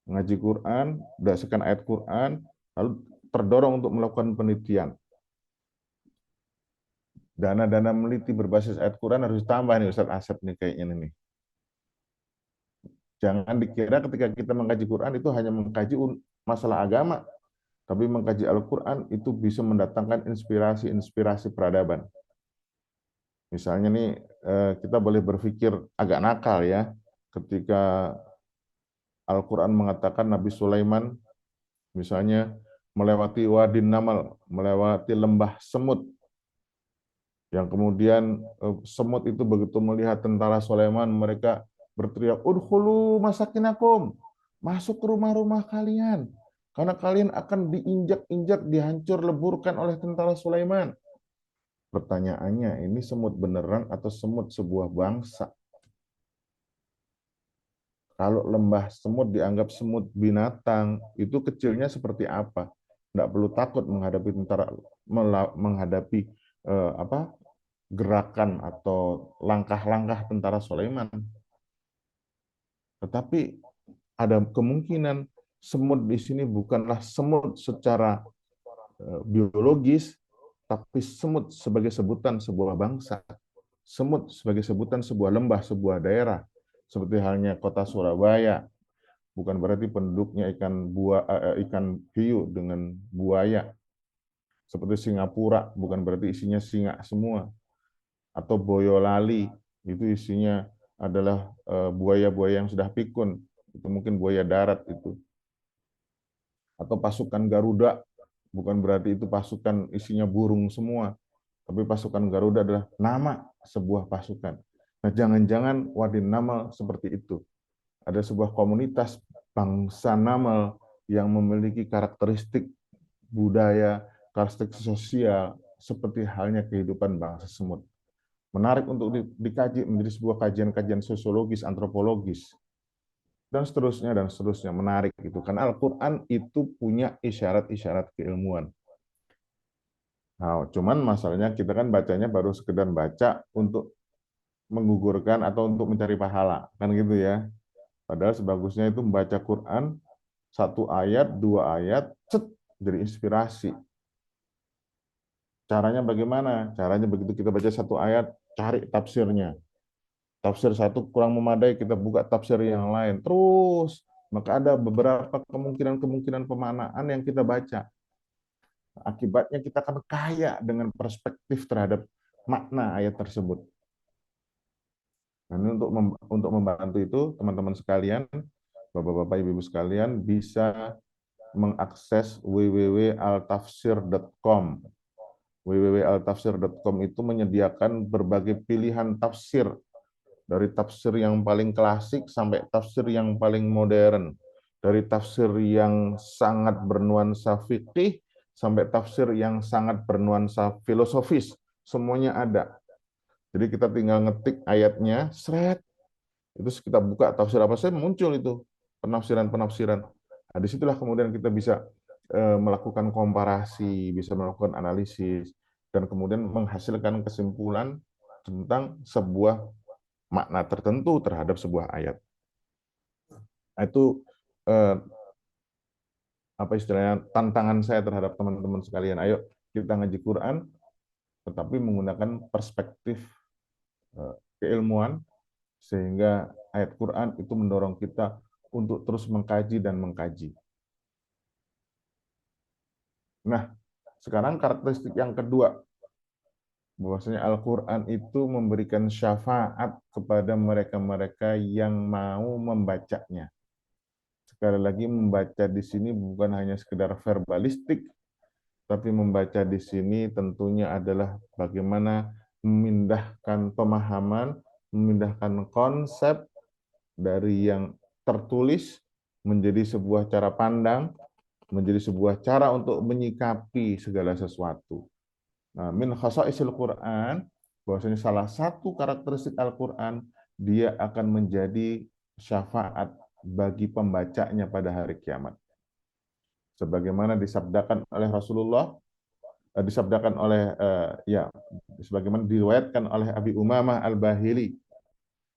Ngaji Quran, berdasarkan ayat Quran, lalu terdorong untuk melakukan penelitian. Dana-dana meliti berbasis ayat Quran harus ditambah nih Ustadz Asep nih kayaknya nih. Jangan dikira ketika kita mengkaji Quran itu hanya mengkaji masalah agama, tapi mengkaji Al-Quran itu bisa mendatangkan inspirasi-inspirasi peradaban. Misalnya nih kita boleh berpikir agak nakal ya, ketika Al-Quran mengatakan Nabi Sulaiman misalnya melewati Wadin Namal, melewati lembah semut, yang kemudian semut itu begitu melihat tentara Sulaiman, mereka berteriak, udkhulu masakinakum, masuk ke rumah-rumah kalian, karena kalian akan diinjak-injak, dihancur leburkan oleh tentara Sulaiman. Pertanyaannya, ini semut beneran atau semut sebuah bangsa? Kalau lembah semut dianggap semut binatang, itu kecilnya seperti apa? Tidak perlu takut menghadapi tentara, menghadapi gerakan atau langkah-langkah tentara Sulaiman. Tetapi ada kemungkinan semut di sini bukanlah semut secara biologis, tapi semut sebagai sebutan sebuah bangsa, semut sebagai sebutan sebuah lembah, sebuah daerah, seperti halnya kota Surabaya, bukan berarti penduduknya ikan hiu dengan buaya. Seperti Singapura, bukan berarti isinya singa semua. Atau Boyolali, itu isinya adalah buaya-buaya yang sudah pikun. Itu mungkin buaya darat itu. Atau pasukan Garuda, bukan berarti itu pasukan isinya burung semua. Tapi pasukan Garuda adalah nama sebuah pasukan. Nah, jangan-jangan Wadin Namal seperti itu. Ada sebuah komunitas bangsa Namal yang memiliki karakteristik budaya, karakteristik sosial, seperti halnya kehidupan bangsa semut. Menarik untuk dikaji menjadi sebuah kajian-kajian sosiologis, antropologis, dan seterusnya, menarik itu. Karena Al-Quran itu punya isyarat-isyarat keilmuan. Nah, cuman masalahnya kita kan bacanya baru sekedar baca untuk menggugurkan atau untuk mencari pahala, kan gitu ya. Padahal sebagusnya itu membaca Quran, 1 ayat, 2 ayat, jadi inspirasi. Caranya bagaimana? Caranya begitu kita baca 1 ayat, cari tafsirnya. Tafsir 1 kurang memadai, kita buka tafsir yang lain. Terus, maka ada beberapa kemungkinan pemaknaan yang kita baca. Akibatnya kita akan kaya dengan perspektif terhadap makna ayat tersebut. Nah, ini untuk membantu itu, teman-teman sekalian, Bapak-bapak, Ibu-ibu sekalian, bisa mengakses www.altafsir.com. www.altafsir.com itu menyediakan berbagai pilihan tafsir, dari tafsir yang paling klasik sampai tafsir yang paling modern, dari tafsir yang sangat bernuansa fikih sampai tafsir yang sangat bernuansa filosofis, semuanya ada. Jadi kita tinggal ngetik ayatnya, itu kita buka tafsir apa saja, muncul itu penafsiran-penafsiran. Nah, disitulah kemudian kita bisa melakukan komparasi, bisa melakukan analisis, dan kemudian menghasilkan kesimpulan tentang sebuah makna tertentu terhadap sebuah ayat. Itu apa istilahnya, tantangan saya terhadap teman-teman sekalian. Ayo kita ngaji Quran, tetapi menggunakan perspektif keilmuan, sehingga ayat Quran itu mendorong kita untuk terus mengkaji dan mengkaji. Nah, sekarang karakteristik yang kedua, bahwasanya Al-Quran itu memberikan syafaat kepada mereka-mereka yang mau membacanya. Sekali lagi, membaca di sini bukan hanya sekedar verbalistik, tapi membaca di sini tentunya adalah bagaimana memindahkan pemahaman, memindahkan konsep dari yang tertulis menjadi sebuah cara pandang, menjadi sebuah cara untuk menyikapi segala sesuatu. Nah, min khasaisil Quran, bahwasanya salah satu karakteristik Al-Quran, dia akan menjadi syafaat bagi pembacanya pada hari kiamat. Sebagaimana disabdakan oleh Rasulullah, sebagaimana diriwayatkan oleh Abi Umamah Al-Bahili.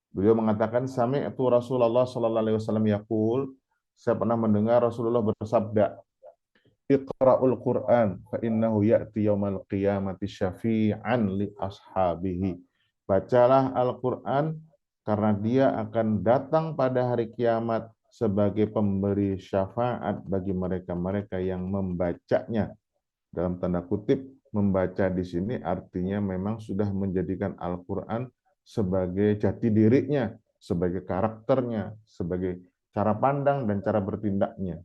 Beliau mengatakan, sami'tu Rasulullah sallallahu alaihi wasallam yaqul, saya pernah mendengar Rasulullah bersabda, Iqra'ul Qur'an fa innahu ya'ti yaumal qiyamati syafi'an li ashabihi. Bacalah Al-Qur'an karena dia akan datang pada hari kiamat sebagai pemberi syafaat bagi mereka-mereka yang membacanya. Dalam tanda kutip, membaca di sini artinya memang sudah menjadikan Al-Qur'an sebagai jati dirinya, sebagai karakternya, sebagai cara pandang dan cara bertindaknya.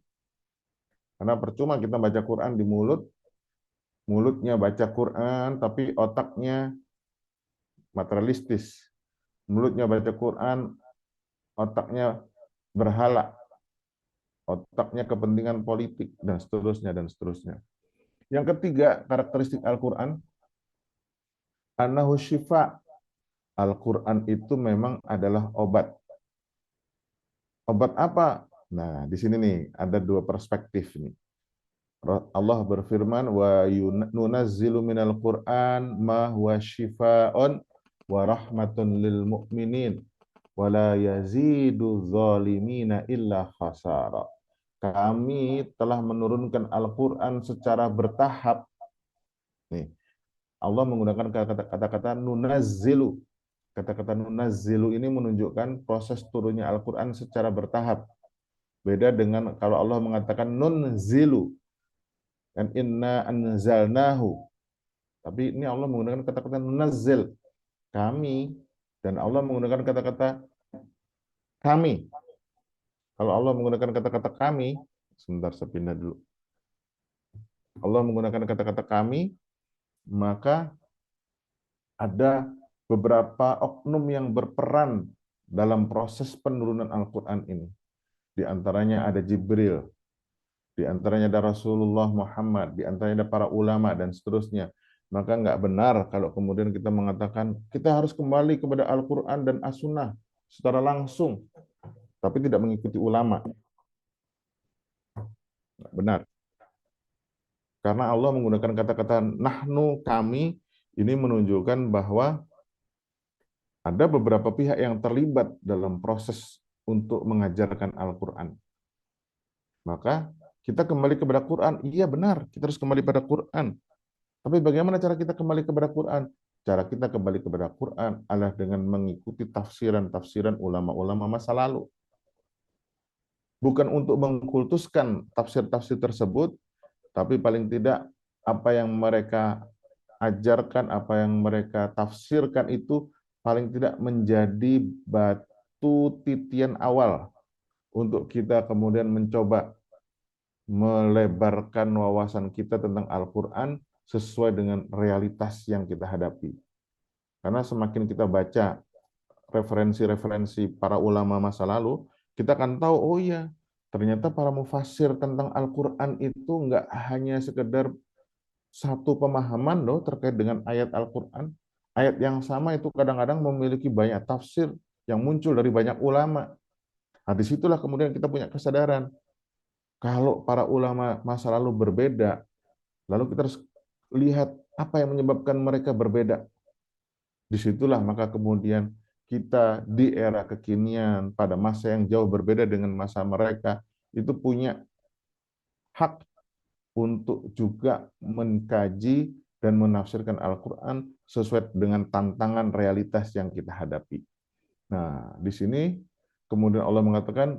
Karena percuma kita baca Quran di mulutnya baca Quran, tapi otaknya materialistis. Mulutnya baca Quran, otaknya berhala, otaknya kepentingan politik, dan seterusnya, dan seterusnya. Yang ketiga, karakteristik Al-Quran, annahu syifa. Al-Quran itu memang adalah obat. Obat apa? Nah, di sini nih ada dua perspektif nih. Allah berfirman, wa nunazzilu minal Qur'an ma huwa syifaa'un wa rahmatun lil mu'minin wa la yazidu zalimina illa khasara. Kami telah menurunkan Al-Qur'an secara bertahap. Nih, Allah menggunakan kata-kata nunazzilu. Kata-kata nunazzilu ini menunjukkan proses turunnya Al-Quran secara bertahap. Beda dengan kalau Allah mengatakan nunzilu dan inna anzalnahu. Tapi ini Allah menggunakan kata-kata nunazzil, kami, dan Allah menggunakan kata-kata kami. Kalau Allah menggunakan kata-kata kami, sebentar saya pindah dulu. Allah menggunakan kata-kata kami, maka ada beberapa oknum yang berperan dalam proses penurunan Al-Quran ini. Di antaranya ada Jibril, di antaranya ada Rasulullah Muhammad, di antaranya ada para ulama, dan seterusnya. Maka nggak benar kalau kemudian kita mengatakan kita harus kembali kepada Al-Quran dan As-Sunnah secara langsung, tapi tidak mengikuti ulama. Nggak benar. Karena Allah menggunakan kata-kata nahnu, kami, ini menunjukkan bahwa ada beberapa pihak yang terlibat dalam proses untuk mengajarkan Al-Quran. Maka kita kembali kepada Quran. Iya benar, kita harus kembali pada Quran. Tapi bagaimana cara kita kembali kepada Quran? Cara kita kembali kepada Quran adalah dengan mengikuti tafsiran-tafsiran ulama-ulama masa lalu. Bukan untuk mengkultuskan tafsir-tafsir tersebut, tapi paling tidak apa yang mereka ajarkan, apa yang mereka tafsirkan itu paling tidak menjadi batu titian awal untuk kita kemudian mencoba melebarkan wawasan kita tentang Al-Quran sesuai dengan realitas yang kita hadapi. Karena semakin kita baca referensi-referensi para ulama masa lalu, kita akan tahu, oh iya, ternyata para mufassir tentang Al-Quran itu nggak hanya sekedar satu pemahaman loh terkait dengan ayat Al-Quran. Ayat yang sama itu kadang-kadang memiliki banyak tafsir yang muncul dari banyak ulama. Nah, disitulah kemudian kita punya kesadaran. Kalau para ulama masa lalu berbeda, lalu kita harus lihat apa yang menyebabkan mereka berbeda. Disitulah maka kemudian kita di era kekinian, pada masa yang jauh berbeda dengan masa mereka, itu punya hak untuk juga mengkaji dan menafsirkan Al-Quran sesuai dengan tantangan realitas yang kita hadapi. Nah, di sini kemudian Allah mengatakan,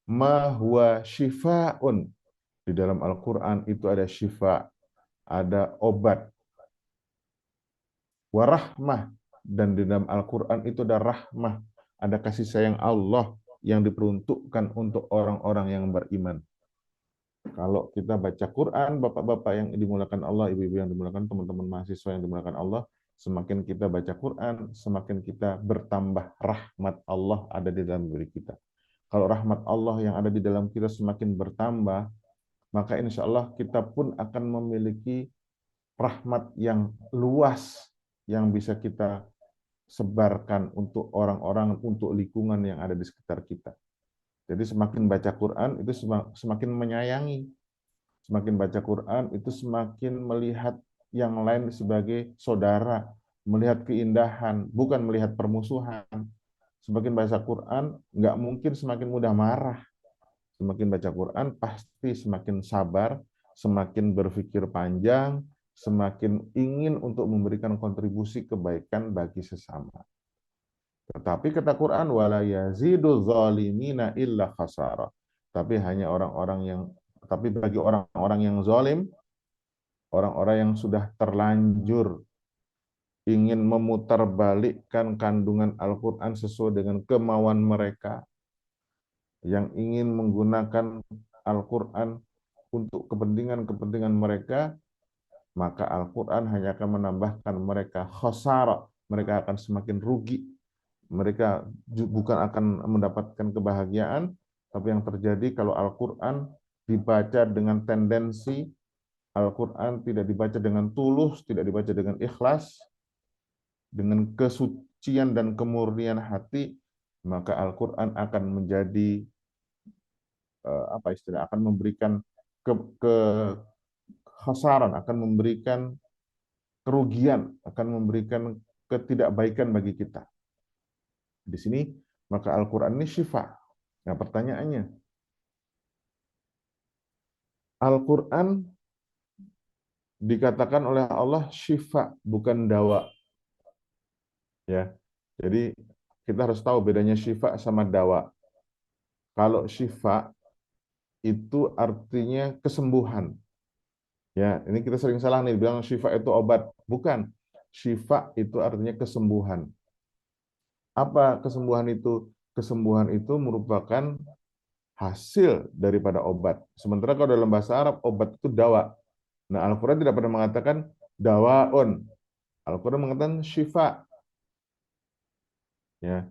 ma huwa syifa'un. Di dalam Al-Quran itu ada syifa, ada obat. Warahmah, dan di dalam Al-Quran itu ada rahmah, ada kasih sayang Allah yang diperuntukkan untuk orang-orang yang beriman. Kalau kita baca Quran, bapak-bapak yang dimuliakan Allah, ibu-ibu yang dimuliakan, teman-teman mahasiswa yang dimuliakan Allah, semakin kita baca Quran, semakin kita bertambah rahmat Allah ada di dalam diri kita. Kalau rahmat Allah yang ada di dalam kita semakin bertambah, maka insya Allah kita pun akan memiliki rahmat yang luas yang bisa kita sebarkan untuk orang-orang, untuk lingkungan yang ada di sekitar kita. Jadi semakin baca Quran itu semakin menyayangi. Semakin baca Quran itu semakin melihat yang lain sebagai saudara, melihat keindahan, bukan melihat permusuhan. Semakin baca Quran, nggak mungkin semakin mudah marah. Semakin baca Quran, pasti semakin sabar, semakin berpikir panjang, semakin ingin untuk memberikan kontribusi kebaikan bagi sesama. Tetapi kata Quran, wala yazidu zalimina illa khasara. Tapi bagi orang-orang yang zalim, orang-orang yang sudah terlanjur ingin memutarbalikkan kandungan Al-Quran sesuai dengan kemauan mereka, yang ingin menggunakan Al-Quran untuk kepentingan-kepentingan mereka, maka Al-Quran hanya akan menambahkan mereka khasara. Mereka akan semakin rugi. Mereka bukan akan mendapatkan kebahagiaan, tapi yang terjadi kalau Al-Quran dibaca dengan tendensi, Al-Quran tidak dibaca dengan tulus, tidak dibaca dengan ikhlas, dengan kesucian dan kemurnian hati, maka Al-Quran akan menjadi akan memberikan kekhasaran, akan memberikan kerugian, akan memberikan ketidakbaikan bagi kita. Di sini, maka Al-Quran ini syifa. Nah, pertanyaannya, Al-Quran dikatakan oleh Allah syifa, bukan dawa. Ya, jadi kita harus tahu bedanya syifa sama dawa. Kalau syifa itu artinya kesembuhan. Ya, ini kita sering salah nih bilang syifa itu obat. Bukan. Syifa itu artinya kesembuhan. Apa kesembuhan itu? Kesembuhan itu merupakan hasil daripada obat. Sementara kalau dalam bahasa Arab, obat itu dawa. Nah, Al-Quran tidak pernah mengatakan dawaun. Al-Quran mengatakan syifa. Ya,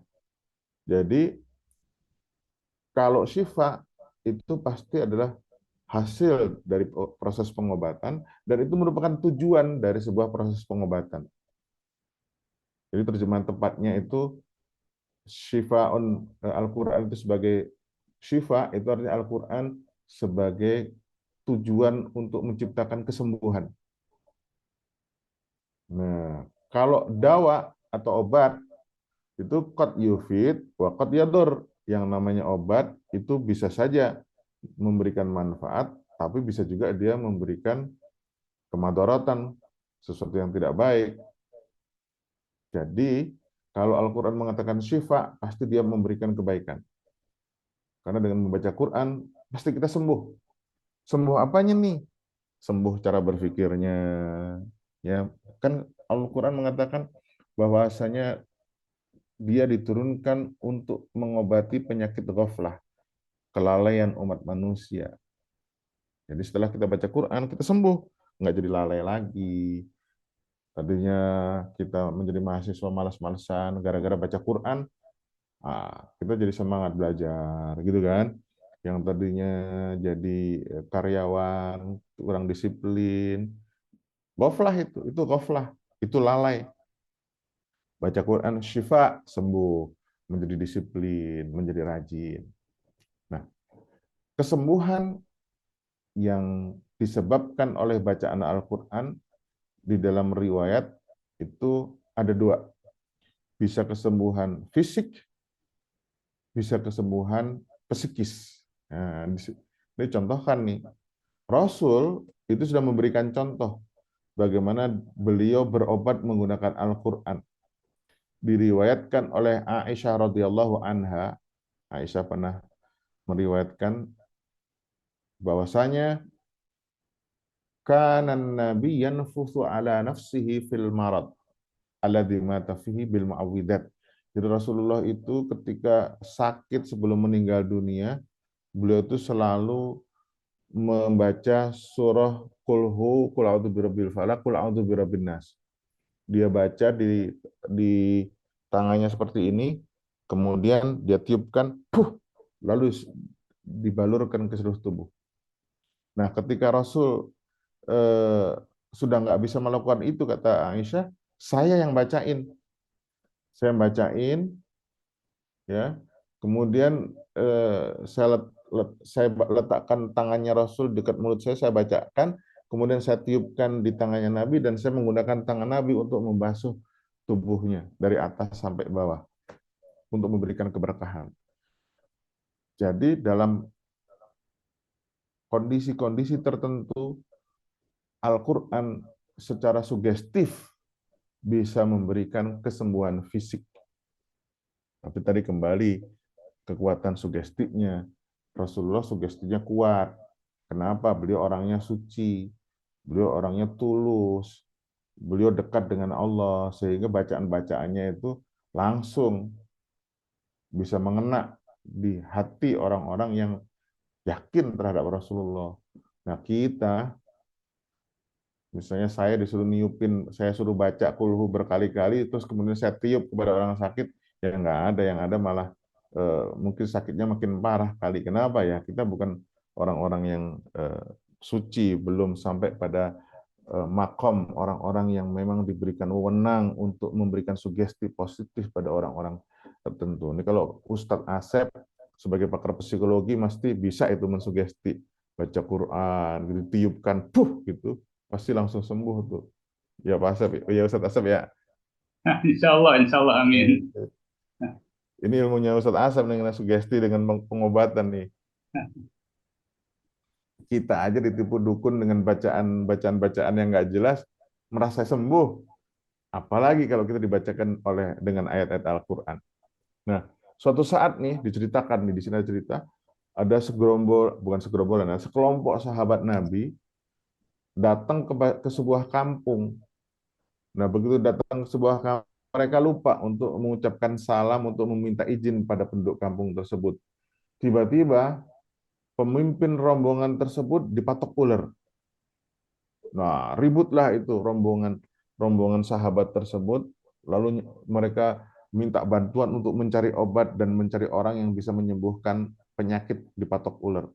jadi kalau syifa itu pasti adalah hasil dari proses pengobatan dan itu merupakan tujuan dari sebuah proses pengobatan. Jadi terjemahan tepatnya itu syifaun, Al-Quran itu sebagai syifa, itu artinya Al-Quran sebagai tujuan untuk menciptakan kesembuhan. Nah, kalau dawa atau obat itu qad yufid wa qad yadur. Yang namanya obat itu bisa saja memberikan manfaat, tapi bisa juga dia memberikan kemadharatan, sesuatu yang tidak baik. Jadi, kalau Al-Quran mengatakan syifa, pasti dia memberikan kebaikan. Karena dengan membaca Quran, pasti kita sembuh. Sembuh apanya nih? Sembuh cara berpikirnya. Ya, kan Al-Quran mengatakan bahwasanya dia diturunkan untuk mengobati penyakit ghaflah, kelalaian umat manusia. Jadi setelah kita baca Quran, kita sembuh. Nggak jadi lalai lagi. Tadinya kita menjadi mahasiswa malas-malesan, gara-gara baca Quran, kita jadi semangat belajar, gitu kan. Yang tadinya jadi karyawan, kurang disiplin, ghaflah itu ghaflah, itu lalai. Baca Quran, syifa, sembuh, menjadi disiplin, menjadi rajin. Nah, kesembuhan yang disebabkan oleh bacaan Al-Quran di dalam riwayat itu ada dua. Bisa kesembuhan fisik, bisa kesembuhan psikis. Nah, ini contohkan nih. Rasul itu sudah memberikan contoh bagaimana beliau berobat menggunakan Al-Quran. Diriwayatkan oleh Aisyah radhiyallahu anha. Aisyah pernah meriwayatkan bahwasanya kana nabi yanfuthu ala nafsihi fil marad alladzi mata fihi bil muawwidat. Jadi Rasulullah itu ketika sakit sebelum meninggal dunia, beliau itu selalu membaca surah Qul a'udzu birabbil falaq, Qul a'udzu birabbin nas. Dia baca di tangannya seperti ini, kemudian dia tiupkan, lalu dibalurkan ke seluruh tubuh. Nah, ketika Rasul sudah nggak bisa melakukan itu, kata Aisyah, saya yang bacain. Saya bacain, ya. Kemudian saya letakkan tangannya Rasul dekat mulut saya bacakan. Kemudian saya tiupkan di tangannya Nabi dan saya menggunakan tangan Nabi untuk membasuh tubuhnya dari atas sampai bawah untuk memberikan keberkahan. Jadi dalam kondisi-kondisi tertentu Al-Quran secara sugestif bisa memberikan kesembuhan fisik. Tapi tadi kembali kekuatan sugestifnya. Rasulullah sugestinya kuat. Kenapa? Beliau orangnya suci. Beliau orangnya tulus. Beliau dekat dengan Allah. Sehingga bacaan-bacaannya itu langsung bisa mengena di hati orang-orang yang yakin terhadap Rasulullah. Nah, kita, misalnya saya disuruh niupin, saya suruh baca kulhu berkali-kali, terus kemudian saya tiup kepada orang sakit, ya nggak ada, yang ada malah mungkin sakitnya makin parah kali. Kenapa ya? Kita bukan orang-orang yang suci, belum sampai pada makom orang-orang yang memang diberikan wewenang untuk memberikan sugesti positif pada orang-orang tertentu. Ini kalau Ustadz Asep sebagai pakar psikologi mesti bisa itu mensugesti, baca Quran, gitu, tiupkan, gitu, pasti langsung sembuh tuh. Ya Pak Asep, ya Ustadz Asep ya. Insya Allah, amin. Ini ilmunya Ustadz Asep dengan sugesti dengan pengobatan nih. Kita aja ditipu dukun dengan bacaan-bacaan yang nggak jelas, merasa sembuh. Apalagi kalau kita dibacakan dengan ayat-ayat Al-Quran. Nah, suatu saat nih diceritakan nih, di sini ada cerita, ada sekelompok sahabat Nabi datang ke sebuah kampung. Nah, begitu datang ke sebuah kampung, mereka lupa untuk mengucapkan salam, untuk meminta izin pada penduduk kampung tersebut. Tiba-tiba pemimpin rombongan tersebut dipatok ular. Nah, ributlah itu rombongan sahabat tersebut, lalu mereka minta bantuan untuk mencari obat dan mencari orang yang bisa menyembuhkan penyakit dipatok ular.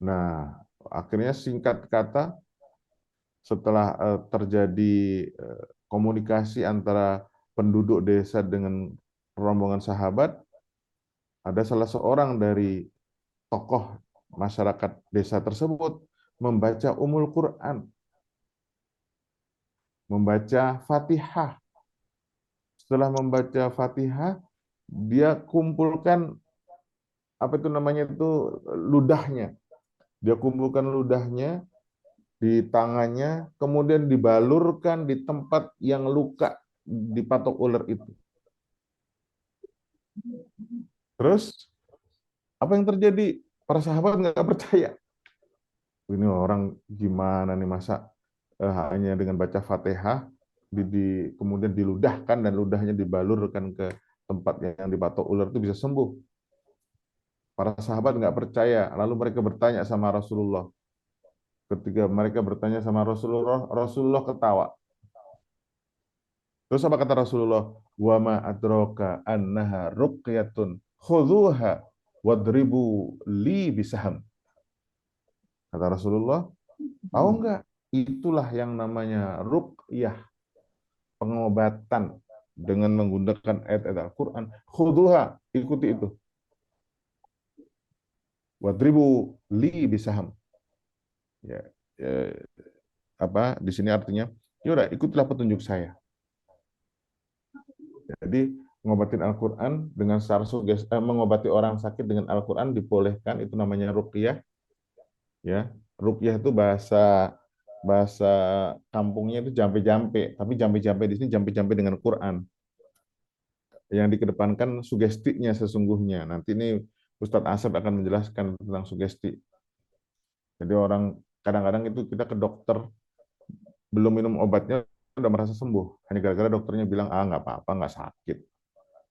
Nah, akhirnya singkat kata, setelah terjadi komunikasi antara penduduk desa dengan rombongan sahabat, ada salah seorang dari tokoh masyarakat desa tersebut membaca Quran, membaca Fatihah. Setelah membaca Fatihah, dia kumpulkan ludahnya. Dia kumpulkan ludahnya di tangannya, kemudian dibalurkan di tempat yang luka dipatok ular itu. Terus apa yang terjadi? Para sahabat nggak percaya. Ini orang gimana nih, masa hanya dengan baca Fatihah kemudian diludahkan dan ludahnya dibalurkan ke tempat yang dipatok ular itu bisa sembuh. Para sahabat nggak percaya, lalu mereka bertanya sama Rasulullah. Ketika mereka bertanya sama Rasulullah, Rasulullah ketawa. Terus apa kata Rasulullah? Wa ma adraka annaha ruqyatun khudhuha wadribu li bisaham. Kata Rasulullah, tahu enggak? Itulah yang namanya ruqyah, pengobatan dengan menggunakan ayat-ayat Al-Quran. Khudhuha, ikuti itu. Wadribu li bisaham. Ya, di sini artinya, yaudah ikutilah petunjuk saya. Jadi mengobatin Al-Quran dengan secara mengobati orang sakit dengan Al-Quran dibolehkan, itu namanya ruqyah. Ya, ruqyah itu bahasa kampungnya itu jampe-jampe, tapi jampe-jampe di sini jampe-jampe dengan Quran. Yang dikedepankan sugestinya sesungguhnya. Nanti ini Ustadz Asep akan menjelaskan tentang sugesti. Jadi orang kadang-kadang itu kita ke dokter belum minum obatnya udah merasa sembuh, hanya gara-gara dokternya bilang nggak apa-apa, nggak sakit.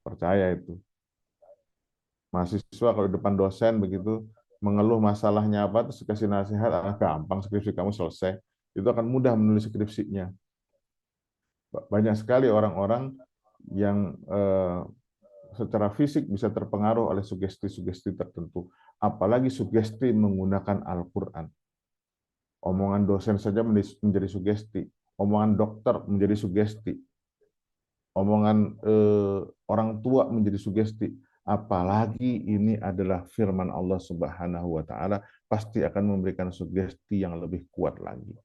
Percaya itu. Mahasiswa kalau di depan dosen begitu mengeluh masalahnya apa, terus kasih nasihat, gampang skripsi kamu selesai, itu akan mudah menulis skripsinya. Banyak sekali orang-orang yang secara fisik bisa terpengaruh oleh sugesti-sugesti tertentu, apalagi sugesti menggunakan Al-Quran. Omongan dosen saja menjadi sugesti, omongan dokter menjadi sugesti, omongan orang tua menjadi sugesti. Apalagi ini adalah firman Allah Subhanahu wa Ta'ala, pasti akan memberikan sugesti yang lebih kuat lagi.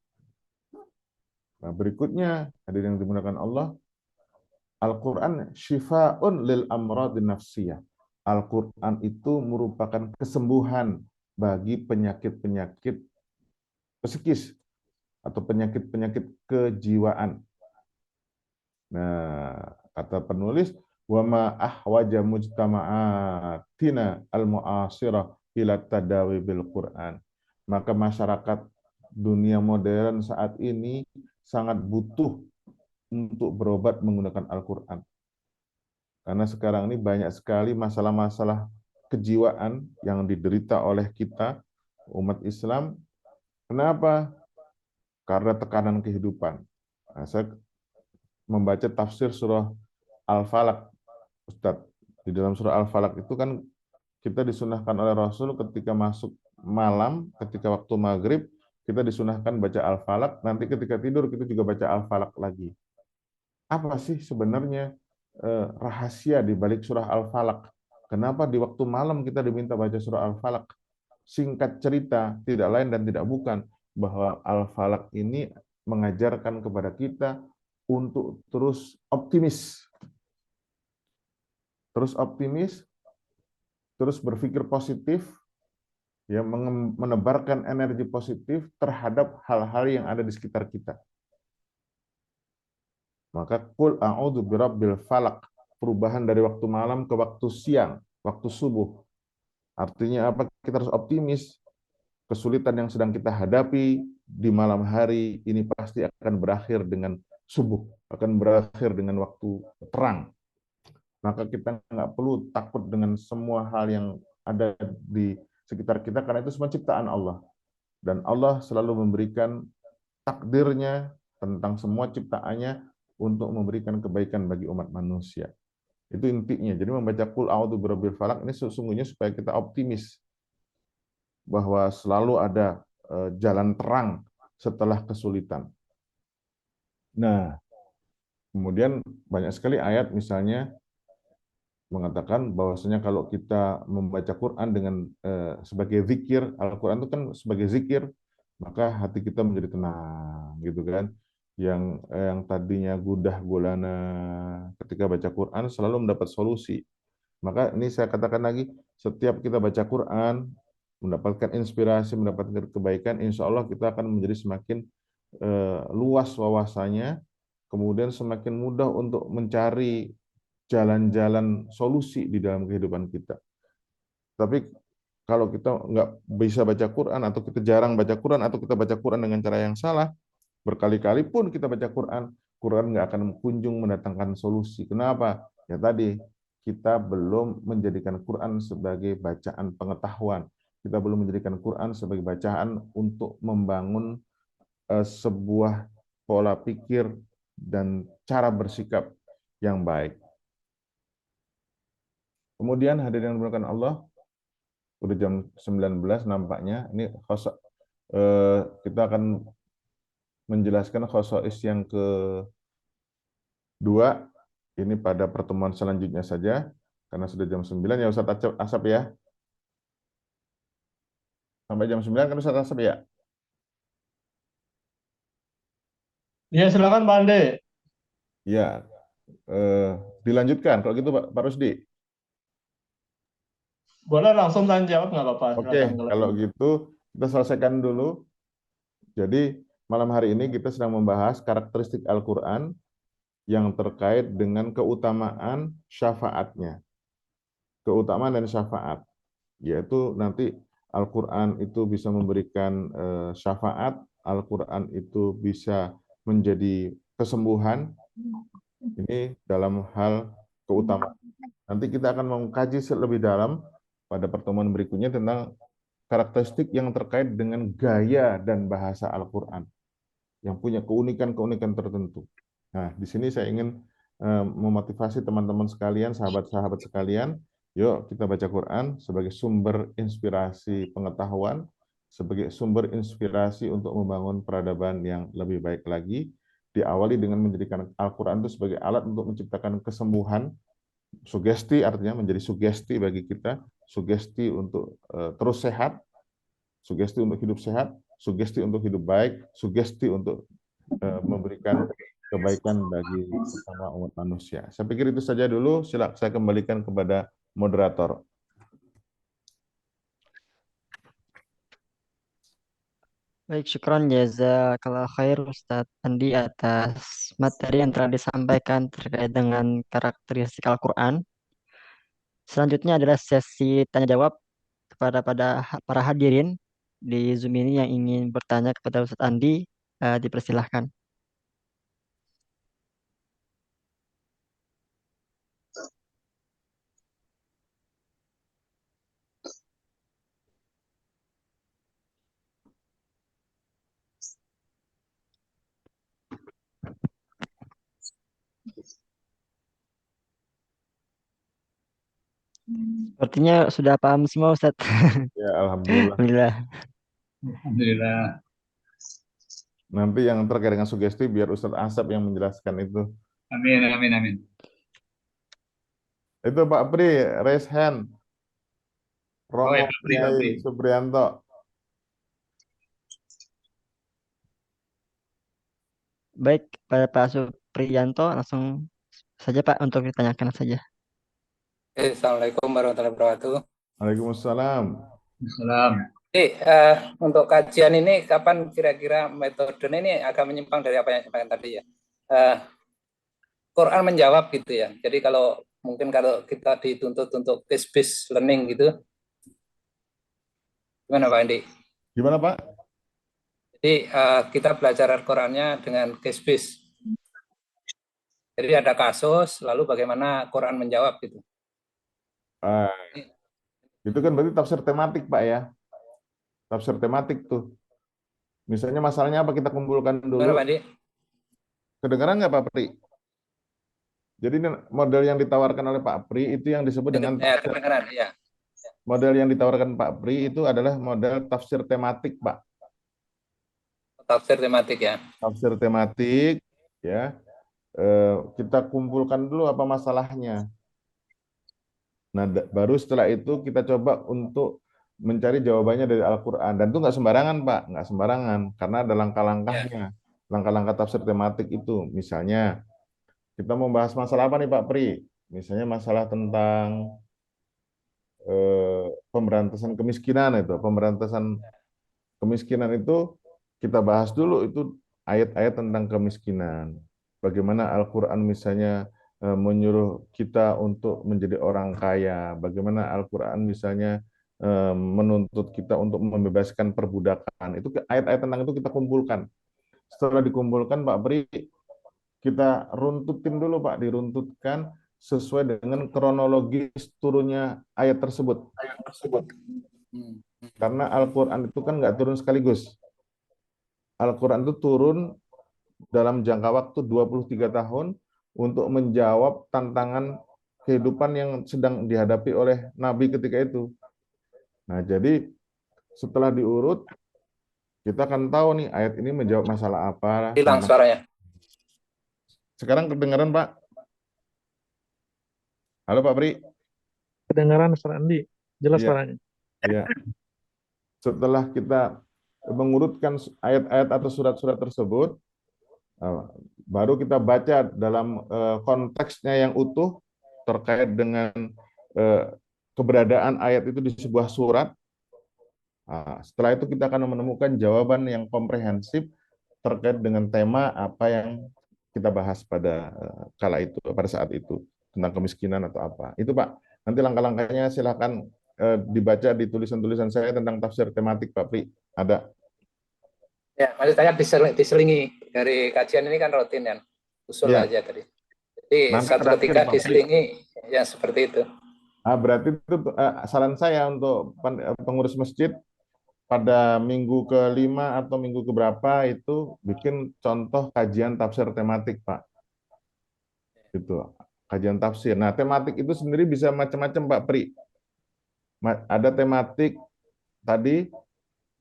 Nah, berikutnya, hadirin yang dimuliakan Allah, Al-Quran syifa'un lil amradin nafsiyah. Al-Quran itu merupakan kesembuhan bagi penyakit-penyakit psikis atau penyakit-penyakit kejiwaan. Nah, kata penulis, wa ma ahwaja mujtama'atina al-mu'asirah ila tadawi bil Quran. Maka masyarakat dunia modern saat ini sangat butuh untuk berobat menggunakan Al-Quran. Karena sekarang ini banyak sekali masalah-masalah kejiwaan yang diderita oleh kita, umat Islam. Kenapa? Karena tekanan kehidupan. Nah, saya membaca tafsir surah Al-Falaq, Ustadz. Di dalam surah Al-Falaq itu kan kita disunahkan oleh Rasul ketika masuk malam, ketika waktu maghrib, kita disunahkan baca Al-Falaq. Nanti ketika tidur kita juga baca Al-Falaq lagi. Apa sih sebenarnya rahasia di balik surah Al-Falaq? Kenapa di waktu malam kita diminta baca surah Al-Falaq? Singkat cerita, tidak lain dan tidak bukan, bahwa Al-Falaq ini mengajarkan kepada kita untuk terus optimis. Terus optimis, terus berpikir positif, ya menebarkan energi positif terhadap hal-hal yang ada di sekitar kita. Maka qul a'udzu birabbil falaq, perubahan dari waktu malam ke waktu siang, waktu subuh. Artinya apa? Kita harus optimis. Kesulitan yang sedang kita hadapi di malam hari ini pasti akan berakhir dengan subuh, akan berakhir dengan waktu terang. Maka kita nggak perlu takut dengan semua hal yang ada di sekitar kita, karena itu semua ciptaan Allah. Dan Allah selalu memberikan takdirnya tentang semua ciptaannya untuk memberikan kebaikan bagi umat manusia. Itu intinya. Jadi membaca Qul A'udzu Birabbil Falaq ini sesungguhnya supaya kita optimis bahwa selalu ada jalan terang setelah kesulitan. Nah, kemudian banyak sekali ayat misalnya mengatakan bahwasanya kalau kita membaca Quran dengan sebagai zikir, Al-Quran itu kan sebagai zikir, maka hati kita menjadi tenang, gitu kan. Yang tadinya gundah gulana ketika baca Quran selalu mendapat solusi. Maka ini saya katakan lagi, setiap kita baca Quran, mendapatkan inspirasi, mendapatkan kebaikan, insya Allah kita akan menjadi semakin luas wawasannya, kemudian semakin mudah untuk mencari jalan-jalan solusi di dalam kehidupan kita. Tapi kalau kita nggak bisa baca Quran, atau kita jarang baca Quran, atau kita baca Quran dengan cara yang salah, berkali-kali pun kita baca Quran, Quran nggak akan kunjung mendatangkan solusi. Kenapa? Ya tadi, kita belum menjadikan Quran sebagai bacaan pengetahuan. Kita belum menjadikan Quran sebagai bacaan untuk membangun sebuah pola pikir dan cara bersikap yang baik. Kemudian hadirin yang dimuliakan Allah, udah jam 19 nampaknya. Ini kita akan menjelaskan khosois yang kedua ini pada pertemuan selanjutnya saja, karena sudah jam 9 ya Ustaz Asap ya. Sampai jam 9 kan Ustaz Asap ya? Ya, silakan Pak Ande. Ya, dilanjutkan kalau gitu Pak Rusdi. Boleh langsung tanya jawab nggak apa-apa. Oke, kalau gitu kita selesaikan dulu. Jadi malam hari ini kita sedang membahas karakteristik Al-Quran yang terkait dengan keutamaan syafaatnya. Keutamaan dan syafaat, yaitu nanti Al-Quran itu bisa memberikan syafaat, Al-Quran itu bisa menjadi kesembuhan. Ini dalam hal keutamaan. Nanti kita akan mengkaji lebih dalam pada pertemuan berikutnya tentang karakteristik yang terkait dengan gaya dan bahasa Al-Quran yang punya keunikan-keunikan tertentu. Nah, di sini saya ingin memotivasi teman-teman sekalian, sahabat-sahabat sekalian, yuk kita baca Quran sebagai sumber inspirasi pengetahuan, sebagai sumber inspirasi untuk membangun peradaban yang lebih baik lagi, diawali dengan menjadikan Al-Quran itu sebagai alat untuk menciptakan kesembuhan. Sugesti artinya menjadi sugesti bagi kita, sugesti untuk terus sehat, sugesti untuk hidup sehat, sugesti untuk hidup baik, sugesti untuk memberikan kebaikan bagi sesama umat manusia. Saya pikir itu saja dulu. Silakan saya kembalikan kepada moderator. Baik, syukron jazakallah khair Ustadz Andi atas materi yang telah disampaikan terkait dengan karakteristik Al-Quran. Selanjutnya adalah sesi tanya jawab kepada para hadirin di Zoom ini yang ingin bertanya kepada Ustadz Andi, dipersilahkan. Sepertinya sudah paham semua Ustadz. Ya, alhamdulillah. Alhamdulillah. Alhamdulillah. Nanti yang terkait dengan sugesti biar Ustadz Asap yang menjelaskan itu. Amin, amin, amin. Itu Pak Pri, raise hand. Romo ya, Pak Pri, Pak Pri. Suprianto. Baik, pada Pak Supriyanto langsung saja Pak untuk ditanyakan saja. Assalamualaikum warahmatullahi wabarakatuh. Waalaikumsalam. Salam. Jadi untuk kajian ini kapan kira-kira metodenya ini agak menyimpang dari apa yang disampaikan tadi ya. Quran menjawab gitu ya. Jadi kalau mungkin kalau kita dituntut untuk case-based learning gitu, gimana Pak Andi? Gimana Pak? Jadi kita belajar Al-Qurannya dengan case-based. Jadi ada kasus, lalu bagaimana Quran menjawab gitu. Itu kan berarti tafsir tematik Pak ya. Tafsir tematik tuh. Misalnya masalahnya apa, kita kumpulkan dulu. Gimana Pak Andi? Kedengaran nggak Pak Pri? Jadi model yang ditawarkan oleh Pak Pri itu yang disebut dengan Ya, kedengaran, ya. model yang ditawarkan Pak Pri itu adalah model tafsir tematik, Pak. Tafsir tematik ya. Tafsir tematik, ya. Kita kumpulkan dulu apa masalahnya. Nah, baru setelah itu kita coba untuk mencari jawabannya dari Al-Quran. Dan itu nggak sembarangan, Pak. Nggak sembarangan, karena ada langkah-langkahnya. Langkah-langkah tafsir tematik itu. Misalnya, kita mau bahas masalah apa nih Pak Pri? Misalnya masalah tentang pemberantasan kemiskinan itu. Pemberantasan kemiskinan itu kita bahas dulu itu ayat-ayat tentang kemiskinan. Bagaimana Al-Quran misalnya menyuruh kita untuk menjadi orang kaya. Bagaimana Al-Quran misalnya menuntut kita untuk membebaskan perbudakan. Itu ayat-ayat tentang itu kita kumpulkan. Setelah dikumpulkan Pak Pri, kita runtutin dulu Pak, diruntutkan sesuai dengan kronologis turunnya ayat tersebut. Karena Al-Quran itu kan nggak turun sekaligus. Al-Quran itu turun dalam jangka waktu 23 tahun untuk menjawab tantangan kehidupan yang sedang dihadapi oleh Nabi ketika itu. Nah, jadi setelah diurut, kita akan tahu nih ayat ini menjawab masalah apa. Hilang suaranya. Sekarang kedengaran Pak? Halo Pak Pri. Kedengaran Mas Andi, jelas Iya. suaranya. Ya. Setelah kita mengurutkan ayat-ayat atau surat-surat tersebut, baru kita baca dalam konteksnya yang utuh terkait dengan keberadaan ayat itu di sebuah surat. Setelah itu kita akan menemukan jawaban yang komprehensif terkait dengan tema apa yang kita bahas pada kala itu, pada saat itu, tentang kemiskinan atau apa. Itu Pak. Nanti langkah-langkahnya silakan dibaca di tulisan-tulisan saya tentang tafsir tematik Pak Pri. Ada. Ya, maksud saya diselingi dari kajian ini kan rutin kan, usul Ya. aja tadi. Jadi Nanti satu terakhir, ketika Pak Pri. diselingi yang seperti itu. Berarti itu saran saya untuk pengurus masjid pada minggu ke-5 atau minggu ke-berapa itu bikin contoh kajian tafsir tematik, Pak. Itu kajian tafsir. Nah, tematik itu sendiri bisa macam-macam, Pak Pri. Ada tematik tadi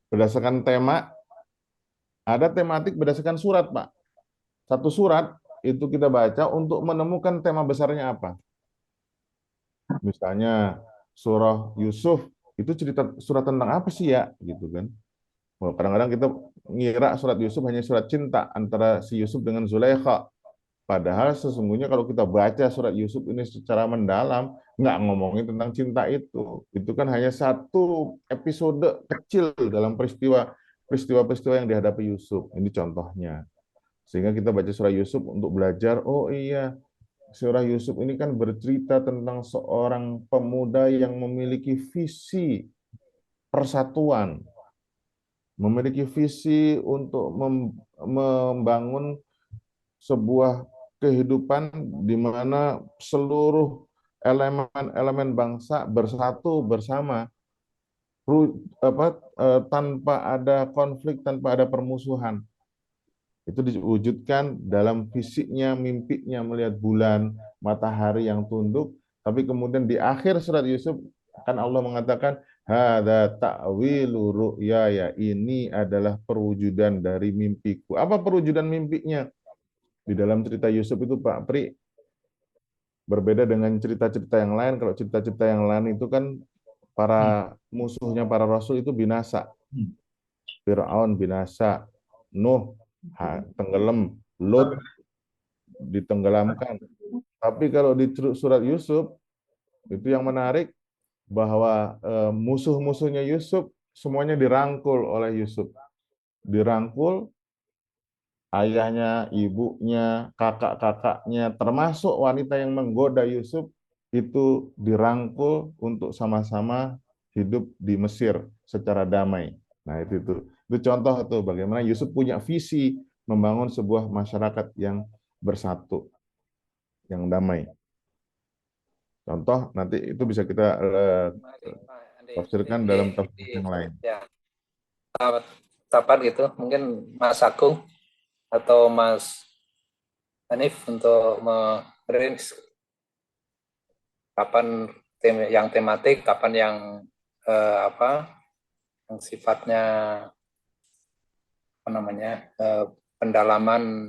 berdasarkan tema, ada tematik berdasarkan surat, Pak. Satu surat itu kita baca untuk menemukan tema besarnya apa. Misalnya surah Yusuf, itu cerita surat tentang apa sih ya, gitu kan. Kadang-kadang kita ngira surat Yusuf hanya surat cinta antara si Yusuf dengan Zulaikha. Padahal sesungguhnya kalau kita baca surat Yusuf ini secara mendalam, nggak ngomongin tentang cinta itu. Itu kan hanya satu episode kecil dalam peristiwa-peristiwa yang dihadapi Yusuf. Ini contohnya. Sehingga kita baca surah Yusuf untuk belajar, oh iya, surah Yusuf ini kan bercerita tentang seorang pemuda yang memiliki visi persatuan, memiliki visi untuk membangun sebuah kehidupan di mana seluruh elemen-elemen bangsa bersatu bersama, tanpa ada konflik, tanpa ada permusuhan. Itu diwujudkan dalam fisiknya, mimpinya melihat bulan, matahari yang tunduk, tapi kemudian di akhir surat Yusuf kan Allah mengatakan hadza ta'wilu ru'yaya, ini adalah perwujudan dari mimpiku. Apa perwujudan mimpinya? Di dalam cerita Yusuf itu Pak Pri berbeda dengan cerita-cerita yang lain. Kalau cerita-cerita yang lain itu kan para musuhnya para rasul itu binasa. Fir'aun binasa, Nuh tenggelam, Lut ditenggelamkan. Tapi kalau di surat Yusuf itu yang menarik, bahwa musuh-musuhnya Yusuf semuanya dirangkul oleh Yusuf. Dirangkul ayahnya, ibunya, kakak-kakaknya, termasuk wanita yang menggoda Yusuf itu dirangkul untuk sama-sama hidup di Mesir secara damai. Nah, itu contoh tuh bagaimana Yusuf punya visi membangun sebuah masyarakat yang bersatu, yang damai. Contoh nanti itu bisa kita tafsirkan dalam tafsir yang lain. Ya, kapan gitu? Mungkin Mas Agung atau Mas Hanif untuk range kapan yang tematik, kapan yang yang sifatnya pendalaman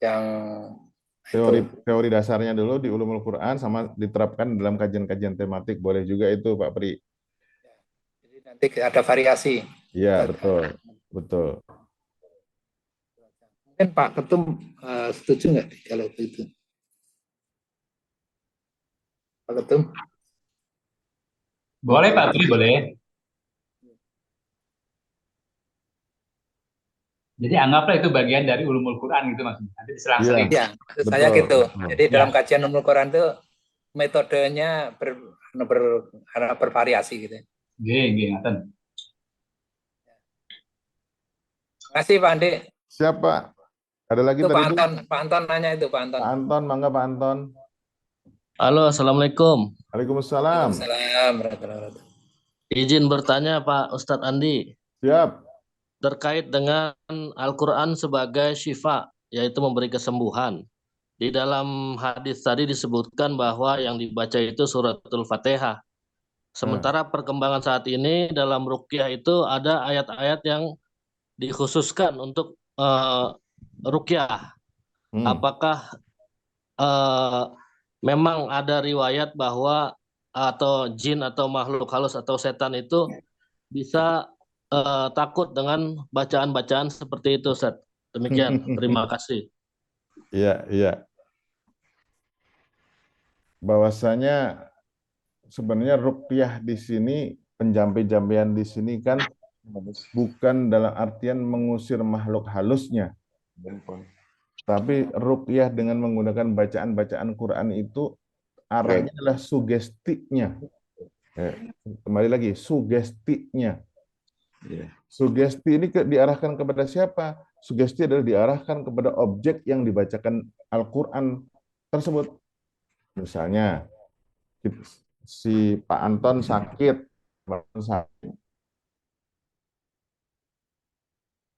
yang teori dasarnya dulu di Ulumul Quran sama diterapkan dalam kajian-kajian tematik, boleh juga itu Pak Pri. Jadi nanti ada variasi. Iya, betul. Mungkin Pak Ketum setuju nggak kalau itu? Pak Ketum? Boleh Pak Tri, boleh. Jadi anggaplah itu bagian dari ulumul Quran gitu maksudnya. Nanti diselang-seling. Iya, maksud saya gitu. Jadi dalam kajian ulumul Quran itu metodenya bervariasi gitu. Nggih, ngaten. Terima kasih Pak Andi. Siapa? Ada lagi itu tadi? Pak Anton nanya itu Pak Anton. Pak Anton, mangga Pak Anton. Halo, Assalamualaikum. Waalaikumsalam. Waalaikumsalam. Izin bertanya Pak Ustadz Andi. Siap. Terkait dengan Al-Quran sebagai syifa, yaitu memberi kesembuhan. Di dalam hadis tadi disebutkan bahwa yang dibaca itu suratul Fatihah. Sementara perkembangan saat ini dalam ruqyah itu ada ayat-ayat yang dikhususkan untuk ruqyah. Apakah memang ada riwayat bahwa atau jin atau makhluk halus atau setan itu bisa takut dengan bacaan-bacaan seperti itu, Ustaz? Demikian, terima kasih. Iya. Bahwasanya sebenarnya ruqyah di sini, penjampe-jampean di sini kan bukan dalam artian mengusir makhluk halusnya. Tapi ruqyah dengan menggunakan bacaan-bacaan Quran itu arahnya adalah sugestinya. Kembali lagi, sugestinya. Sugesti ini diarahkan kepada siapa? Sugesti adalah diarahkan kepada objek yang dibacakan Al-Quran tersebut. Misalnya, si Pak Anton sakit.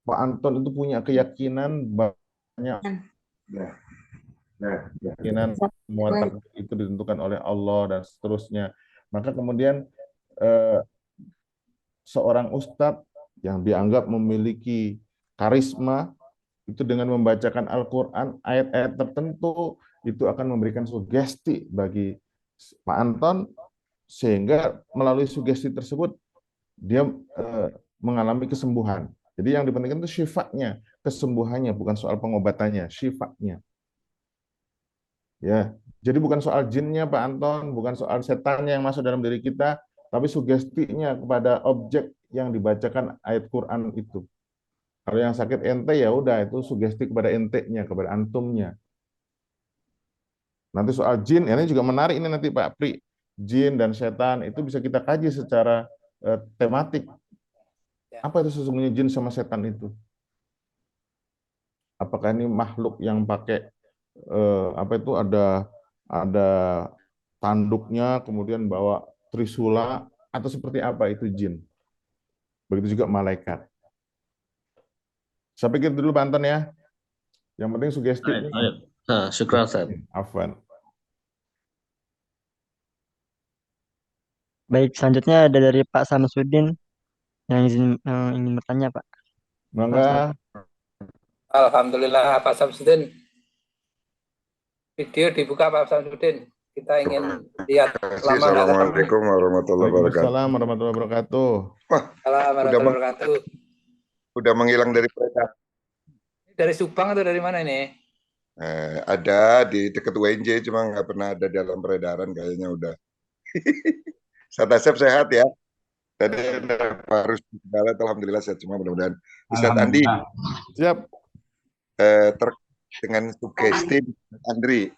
Pak Anton itu punya keyakinan banyak. Keyakinan semua itu ditentukan oleh Allah dan seterusnya. Maka kemudian seorang ustadz yang dianggap memiliki karisma itu dengan membacakan Al-Quran ayat-ayat tertentu itu akan memberikan sugesti bagi Pak Anton sehingga melalui sugesti tersebut dia mengalami kesembuhan. Jadi yang dipentingkan itu syifatnya, kesembuhannya, bukan soal pengobatannya, syifatnya. Ya, jadi bukan soal jinnya Pak Anton, bukan soal setannya yang masuk dalam diri kita, tapi sugestinya kepada objek yang dibacakan ayat Quran itu. Kalau yang sakit ente ya udah itu sugesti kepada ente-nya, kepada antumnya. Nanti soal jin, ini juga menarik ini nanti Pak Pri. Jin dan setan itu bisa kita kaji secara tematik. Apa itu sesungguhnya jin sama setan itu? Apakah ini makhluk yang pakai ada tanduknya kemudian bawa trisula atau seperti apa itu jin? Begitu juga malaikat. Saya pikir dulu Pak Anton ya. Yang penting sugesti. Syukran, Ustaz. Afwan. Baik, selanjutnya ada dari Pak Samsudin yang ingin bertanya, Pak. Mangga. Alhamdulillah Pak Samsudin. Video dibuka Pak Samsudin. Kita ingin lihat lama. Assalamualaikum warahmatullahi wabarakatuh. Waalaikumsalam warahmatullahi wabarakatuh. Wah, udah menghilang dari peredaran. Dari Subang atau dari mana ini? Ada di dekat WNJ, cuma nggak pernah ada dalam peredaran kayaknya udah. Ustaz Asep sehat ya? Tadi harus alhamdulillah sehat semua mudah-mudahan. Ustaz Andi, Alhamdulillah. Siap. dengan sugesti Andri.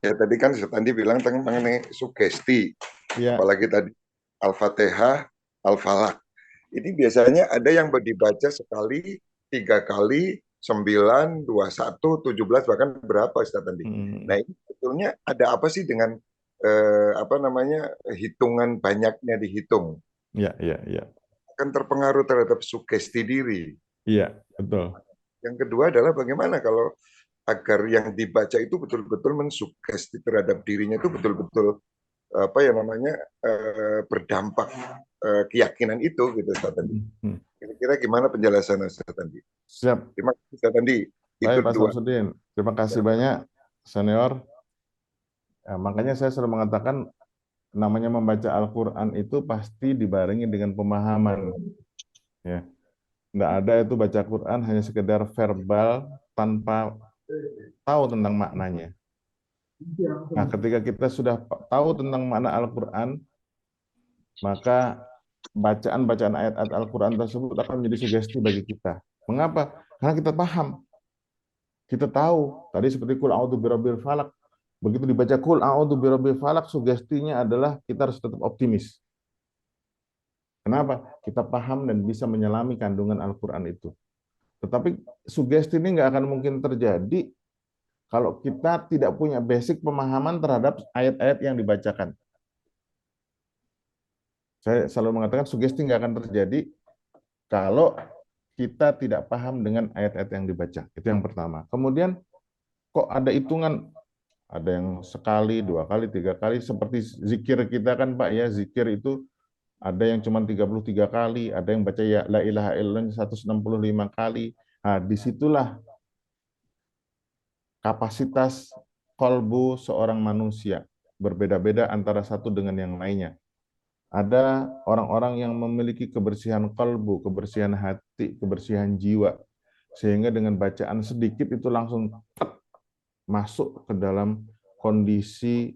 Ya tadi kan Ustaz Andi bilang mengenai sugesti. Ya. Apalagi tadi Al-Fatihah, Al-Falaq. Ini biasanya ada yang dibaca sekali, 3 kali, 9, 21, 17, bahkan berapa Ustaz Andi. Nah ini sebetulnya ada apa sih dengan hitungan banyaknya dihitung? Ya. Akan terpengaruh terhadap sugesti diri. Iya, betul. Yang kedua adalah bagaimana kalau agar yang dibaca itu betul-betul mensugesti terhadap dirinya itu betul-betul berdampak keyakinan itu gitu Ustaz Andi. Kira-kira gimana penjelasan Ustaz Andi? Siap. Terima kasih Ustaz Andi. Baik, Itu Pak dua. Samsudin. Terima kasih banyak, senior. Ya, makanya saya selalu mengatakan namanya membaca Al-Quran itu pasti dibarengi dengan pemahaman. Ya. Nggak ada itu baca Quran hanya sekedar verbal tanpa tahu tentang maknanya. Nah, ketika kita sudah tahu tentang makna Al-Quran, maka bacaan-bacaan ayat-ayat Al-Quran tersebut akan menjadi sugesti bagi kita. Mengapa? Karena kita paham. Kita tahu. Tadi seperti Qul a'udzu birabbil falaq. Begitu dibaca Qul a'udzu birabbil falaq, sugestinya adalah kita harus tetap optimis. Kenapa? Kita paham dan bisa menyelami kandungan Al-Quran itu. Tetapi sugesti ini nggak akan mungkin terjadi kalau kita tidak punya basic pemahaman terhadap ayat-ayat yang dibacakan. Saya selalu mengatakan sugesti nggak akan terjadi kalau kita tidak paham dengan ayat-ayat yang dibaca. Itu yang pertama. Kemudian kok ada hitungan, ada yang sekali, 2 kali, 3 kali, seperti zikir kita kan Pak ya, zikir itu ada yang cuma 33 kali, ada yang baca ya la ilaha illallah 165 kali. Nah, disitulah kapasitas kolbu seorang manusia berbeda-beda antara satu dengan yang lainnya. Ada orang-orang yang memiliki kebersihan kolbu, kebersihan hati, kebersihan jiwa, sehingga dengan bacaan sedikit itu langsung masuk ke dalam kondisi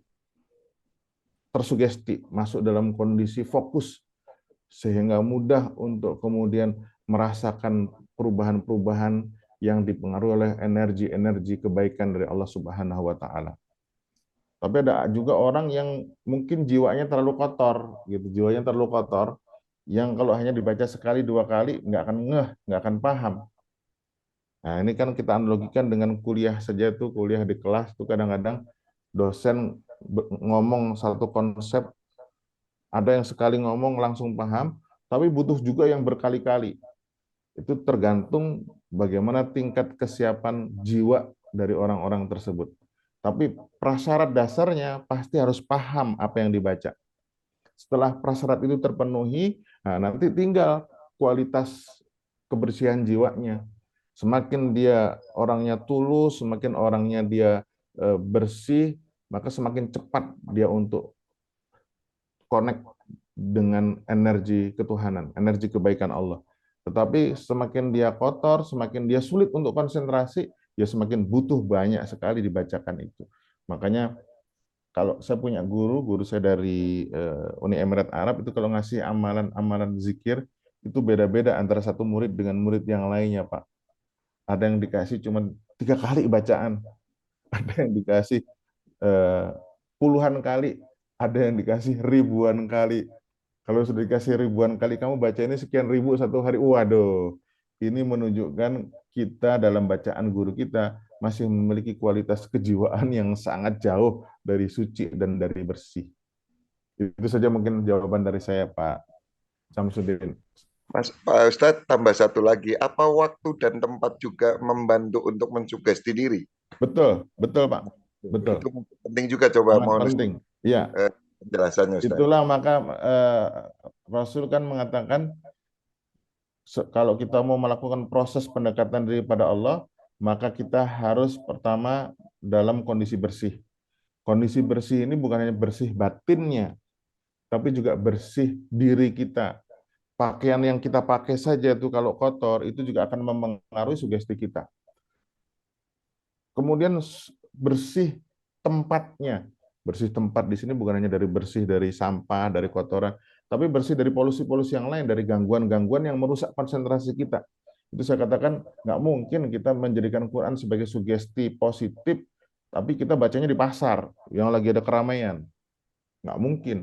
tersugesti, masuk dalam kondisi fokus, sehingga mudah untuk kemudian merasakan perubahan-perubahan yang dipengaruhi oleh energi-energi kebaikan dari Allah Subhanahu wa Ta'ala. Tapi ada juga orang yang mungkin jiwanya terlalu kotor, gitu. Jiwanya terlalu kotor, yang kalau hanya dibaca sekali 2 kali nggak akan ngeh, nggak akan paham. Nah ini kan kita analogikan dengan kuliah saja tuh, kuliah di kelas tuh kadang-kadang dosen ngomong satu konsep, ada yang sekali ngomong langsung paham, tapi butuh juga yang berkali-kali. Itu tergantung bagaimana tingkat kesiapan jiwa dari orang-orang tersebut. Tapi prasyarat dasarnya pasti harus paham apa yang dibaca. Setelah prasyarat itu terpenuhi, nah nanti tinggal kualitas kebersihan jiwanya. Semakin dia orangnya tulus, semakin orangnya dia bersih, maka semakin cepat dia untuk connect dengan energi ketuhanan, energi kebaikan Allah. Tetapi semakin dia kotor, semakin dia sulit untuk konsentrasi, ya semakin butuh banyak sekali dibacakan itu. Makanya kalau saya punya guru saya dari Uni Emirat Arab, itu kalau ngasih amalan-amalan zikir, itu beda-beda antara satu murid dengan murid yang lainnya, Pak. Ada yang dikasih cuma 3 kali bacaan, ada yang dikasih puluhan kali, ada yang dikasih ribuan kali. Kalau sudah dikasih ribuan kali, kamu baca ini sekian ribu satu hari, waduh, ini menunjukkan kita dalam bacaan guru kita masih memiliki kualitas kejiwaan yang sangat jauh dari suci dan dari bersih. Itu saja mungkin jawaban dari saya, Pak Samsudin. Pak Ustadz, tambah satu lagi, apa waktu dan tempat juga membantu untuk mensugesti diri? Betul, Pak. Betul. Itu penting juga, coba mohon penting. Iya. Penjelasannya, Ustadz. Itulah maka Rasul kan mengatakan kalau kita mau melakukan proses pendekatan diri pada Allah, maka kita harus pertama dalam kondisi bersih. Kondisi bersih ini bukan hanya bersih batinnya, tapi juga bersih diri kita. Pakaian yang kita pakai saja tuh kalau kotor, itu juga akan mempengaruhi sugesti kita. Kemudian bersih tempatnya. Bersih tempat di sini bukan hanya bersih dari sampah, dari kotoran, tapi bersih dari polusi-polusi yang lain, dari gangguan-gangguan yang merusak konsentrasi kita. Itu saya katakan nggak mungkin kita menjadikan Quran sebagai sugesti positif, tapi kita bacanya di pasar yang lagi ada keramaian. Nggak mungkin.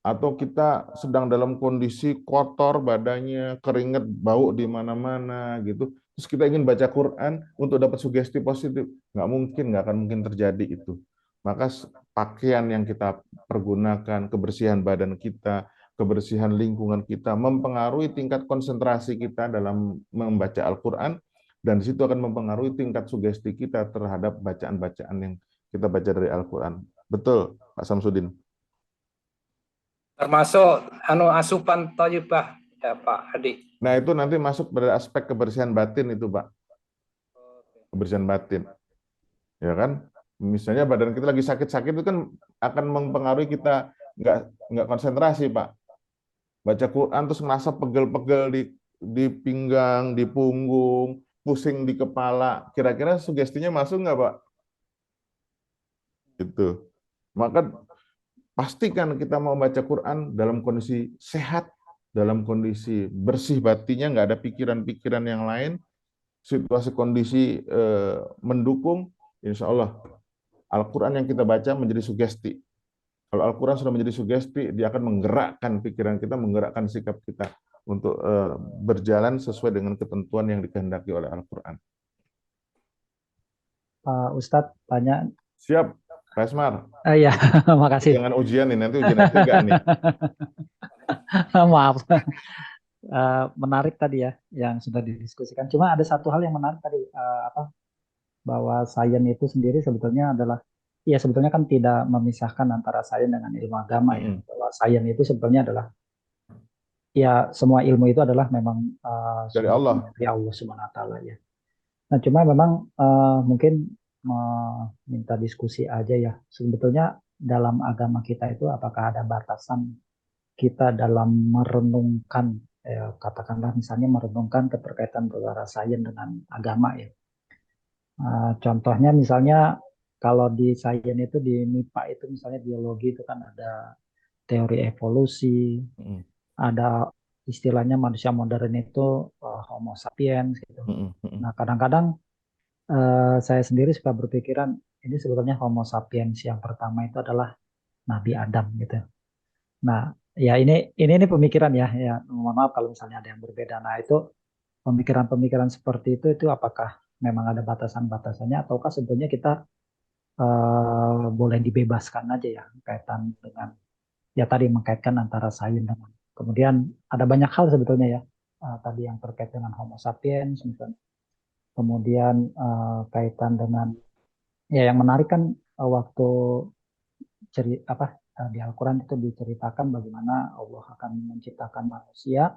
Atau kita sedang dalam kondisi kotor badannya, keringat, bau di mana-mana gitu. Terus kita ingin baca Quran untuk dapat sugesti positif. Nggak mungkin, nggak akan mungkin terjadi itu. Maka pakaian yang kita pergunakan, kebersihan badan kita, kebersihan lingkungan kita, mempengaruhi tingkat konsentrasi kita dalam membaca Al-Quran, dan di situ akan mempengaruhi tingkat sugesti kita terhadap bacaan-bacaan yang kita baca dari Al-Quran. Betul, Pak Samsudin? Termasuk asupan thayyibah ya Pak Hadi. Nah itu nanti masuk pada aspek kebersihan batin itu Pak. Kebersihan batin. Ya kan? Misalnya badan kita lagi sakit-sakit itu kan akan mempengaruhi kita nggak konsentrasi Pak. Baca Quran terus merasa pegel-pegel di pinggang, di punggung, pusing di kepala. Kira-kira sugestinya masuk nggak Pak? Itu. Maka pastikan kita mau baca Quran dalam kondisi sehat, dalam kondisi bersih batinnya, nggak ada pikiran-pikiran yang lain, situasi kondisi mendukung, insya Allah Al-Quran yang kita baca menjadi sugesti. Kalau Al-Quran sudah menjadi sugesti, dia akan menggerakkan pikiran kita, menggerakkan sikap kita untuk berjalan sesuai dengan ketentuan yang dikehendaki oleh Al-Quran. Pak Ustadz, tanya. Siap, Pak Esmar. Iya, makasih. Jangan ujian nih, nanti ujian S3 nih. Maaf. Menarik tadi ya, yang sudah didiskusikan. Cuma ada satu hal yang menarik tadi, bahwa sains itu sendiri sebetulnya adalah, ya sebetulnya kan tidak memisahkan antara sains dengan ilmu agama ya. Bahwa sains itu sebetulnya adalah, ya semua ilmu itu adalah memang dari Allah Subhanahu wa Ta'ala ya. Nah cuma memang mungkin minta diskusi aja ya. Sebetulnya dalam agama kita itu apakah ada batasan kita dalam merenungkan, katakanlah misalnya merenungkan keterkaitan antara sains dengan agama ya. Contohnya misalnya kalau di sains itu di MIPA itu misalnya biologi itu kan ada teori evolusi, ada istilahnya manusia modern itu Homo sapiens gitu. Nah kadang-kadang saya sendiri suka berpikiran ini sebetulnya Homo sapiens yang pertama itu adalah Nabi Adam gitu. Nah ya ini pemikiran ya mohon maaf kalau misalnya ada yang berbeda. Nah itu pemikiran-pemikiran seperti itu apakah memang ada batasan-batasannya ataukah sebetulnya kita boleh dibebaskan aja ya kaitan dengan ya tadi mengkaitkan antara sains dengan, kemudian ada banyak hal sebetulnya ya tadi yang terkait dengan Homo sapiens misalnya, kemudian kaitan dengan ya yang menarik kan waktu di Al-Quran itu diceritakan bagaimana Allah akan menciptakan manusia,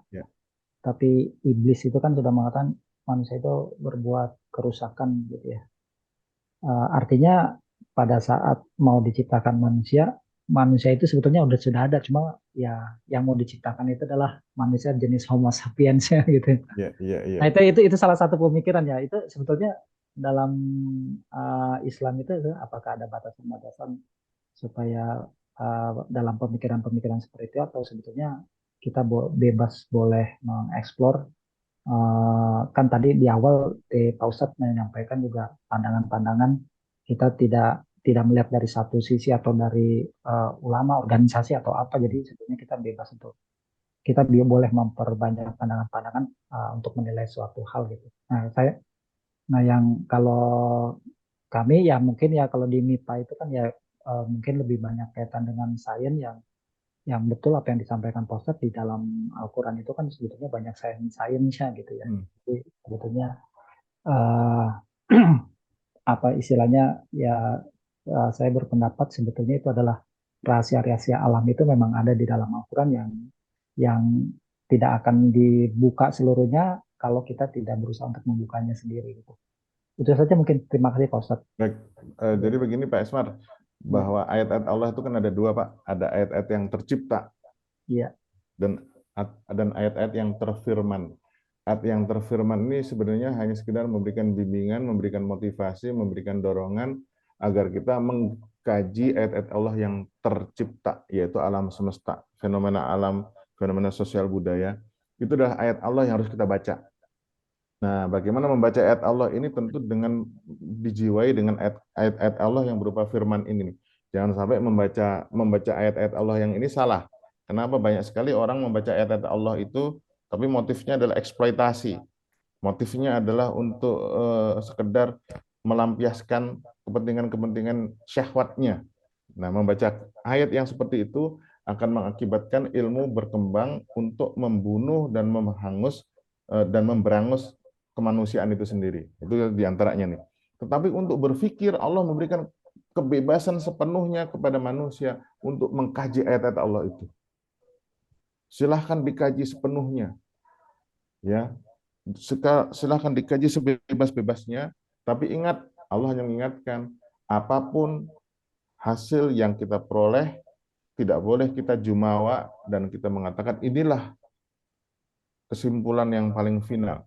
tapi iblis itu kan sudah mengatakan manusia itu berbuat kerusakan gitu ya. Artinya pada saat mau diciptakan manusia itu sebetulnya sudah ada, cuma ya yang mau diciptakan itu adalah manusia jenis Homo sapiens ya gitu. Nah itu salah satu pemikiran ya. Itu sebetulnya dalam Islam itu apakah ada batasan-batasan supaya dalam pemikiran-pemikiran seperti itu, atau sebetulnya kita bebas boleh mengeksplor. Kan tadi di awal Pak Ustadz menyampaikan juga pandangan-pandangan kita tidak melihat dari satu sisi atau dari ulama, organisasi atau apa, jadi sebetulnya kita bebas untuk kita boleh memperbanyak pandangan-pandangan untuk menilai suatu hal gitu. Nah yang kalau kami ya mungkin ya kalau di MIPA itu kan ya mungkin lebih banyak kaitan dengan sains yang betul apa yang disampaikan Pak Ustadz di dalam Al-Quran itu kan sebetulnya banyak sainsnya gitu ya. Jadi sebetulnya apa istilahnya ya saya berpendapat sebetulnya itu adalah rahasia-rahasia alam itu memang ada di dalam Al-Quran yang tidak akan dibuka seluruhnya kalau kita tidak berusaha untuk membukanya sendiri gitu. Itu saja mungkin. Terima kasih Pak Ustadz. Baik, jadi begini Pak Esmar, bahwa ayat-ayat Allah itu kan ada dua Pak, ada ayat-ayat yang tercipta, dan ayat-ayat yang terfirman. Ayat yang terfirman ini sebenarnya hanya sekedar memberikan bimbingan, memberikan motivasi, memberikan dorongan agar kita mengkaji ayat-ayat Allah yang tercipta, yaitu alam semesta, fenomena alam, fenomena sosial budaya. Itu adalah ayat Allah yang harus kita baca. Nah, bagaimana membaca ayat Allah ini tentu dengan dijiwai dengan ayat-ayat Allah yang berupa firman ini nih. Jangan sampai membaca ayat-ayat Allah yang ini salah. Kenapa banyak sekali orang membaca ayat-ayat Allah itu, tapi motifnya adalah eksploitasi. Motifnya adalah untuk sekedar melampiaskan kepentingan-kepentingan syahwatnya. Nah, membaca ayat yang seperti itu akan mengakibatkan ilmu berkembang untuk membunuh dan menghangus dan memberangus kemanusiaan itu sendiri. Itu diantaranya nih. Tetapi untuk berpikir, Allah memberikan kebebasan sepenuhnya kepada manusia untuk mengkaji ayat-ayat Allah itu. Silahkan dikaji sepenuhnya. Ya, silahkan dikaji sebebas-bebasnya, tapi ingat, Allah hanya mengingatkan, apapun hasil yang kita peroleh, tidak boleh kita jumawa dan kita mengatakan inilah kesimpulan yang paling final.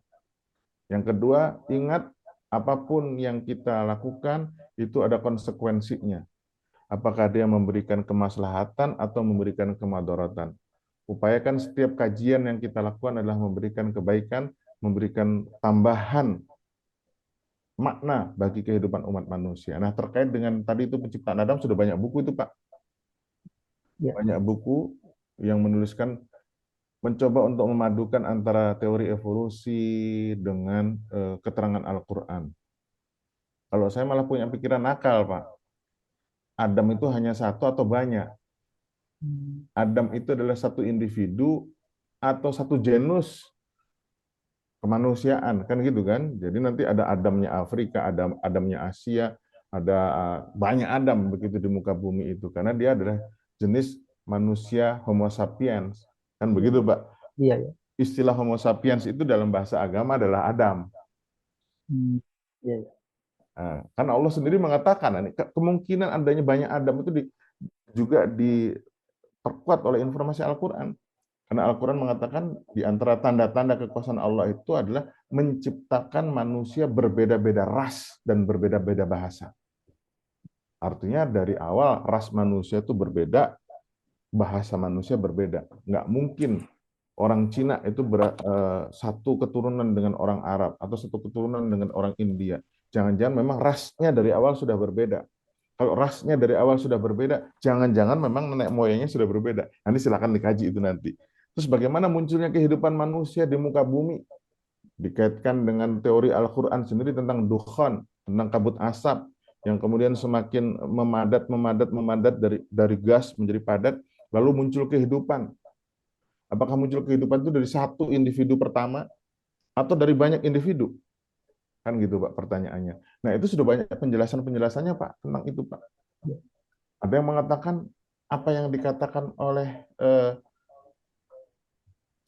Yang kedua, ingat, apapun yang kita lakukan itu ada konsekuensinya. Apakah dia memberikan kemaslahatan atau memberikan kemadaratan. Upayakan setiap kajian yang kita lakukan adalah memberikan kebaikan, memberikan tambahan makna bagi kehidupan umat manusia. Nah, terkait dengan tadi itu penciptaan Adam, sudah banyak buku itu, Pak. Ya. Banyak buku yang menuliskan, mencoba untuk memadukan antara teori evolusi dengan keterangan Al-Quran. Kalau saya malah punya pikiran nakal, Pak. Adam itu hanya satu atau banyak? Adam itu adalah satu individu atau satu genus kemanusiaan, kan gitu kan? Jadi nanti ada Adamnya Afrika, ada Adamnya Asia, ada banyak Adam begitu di muka bumi itu, karena dia adalah jenis manusia Homo sapiens, kan begitu, Pak? Iya, ya. Istilah Homo sapiens itu dalam bahasa agama adalah Adam. Iya, ya. Nah, karena Allah sendiri mengatakan kemungkinan adanya banyak Adam itu juga diperkuat oleh informasi Al-Quran. Karena Al-Quran mengatakan di antara tanda-tanda kekuasaan Allah itu adalah menciptakan manusia berbeda-beda ras dan berbeda-beda bahasa. Artinya dari awal ras manusia itu berbeda, bahasa manusia berbeda. Nggak mungkin orang Cina itu satu keturunan dengan orang Arab atau satu keturunan dengan orang India. Jangan-jangan memang rasnya dari awal sudah berbeda. Kalau rasnya dari awal sudah berbeda, jangan-jangan memang nenek moyangnya sudah berbeda. Nanti silakan dikaji itu nanti. Terus bagaimana munculnya kehidupan manusia di muka bumi? Dikaitkan dengan teori Al-Quran sendiri tentang dukhan, tentang kabut asap, yang kemudian semakin memadat dari gas menjadi padat, lalu muncul kehidupan. Apakah muncul kehidupan itu dari satu individu pertama, atau dari banyak individu? Kan gitu, Pak, pertanyaannya. Nah, itu sudah banyak penjelasannya, Pak, tentang itu, Pak. Ada yang mengatakan, apa yang dikatakan oleh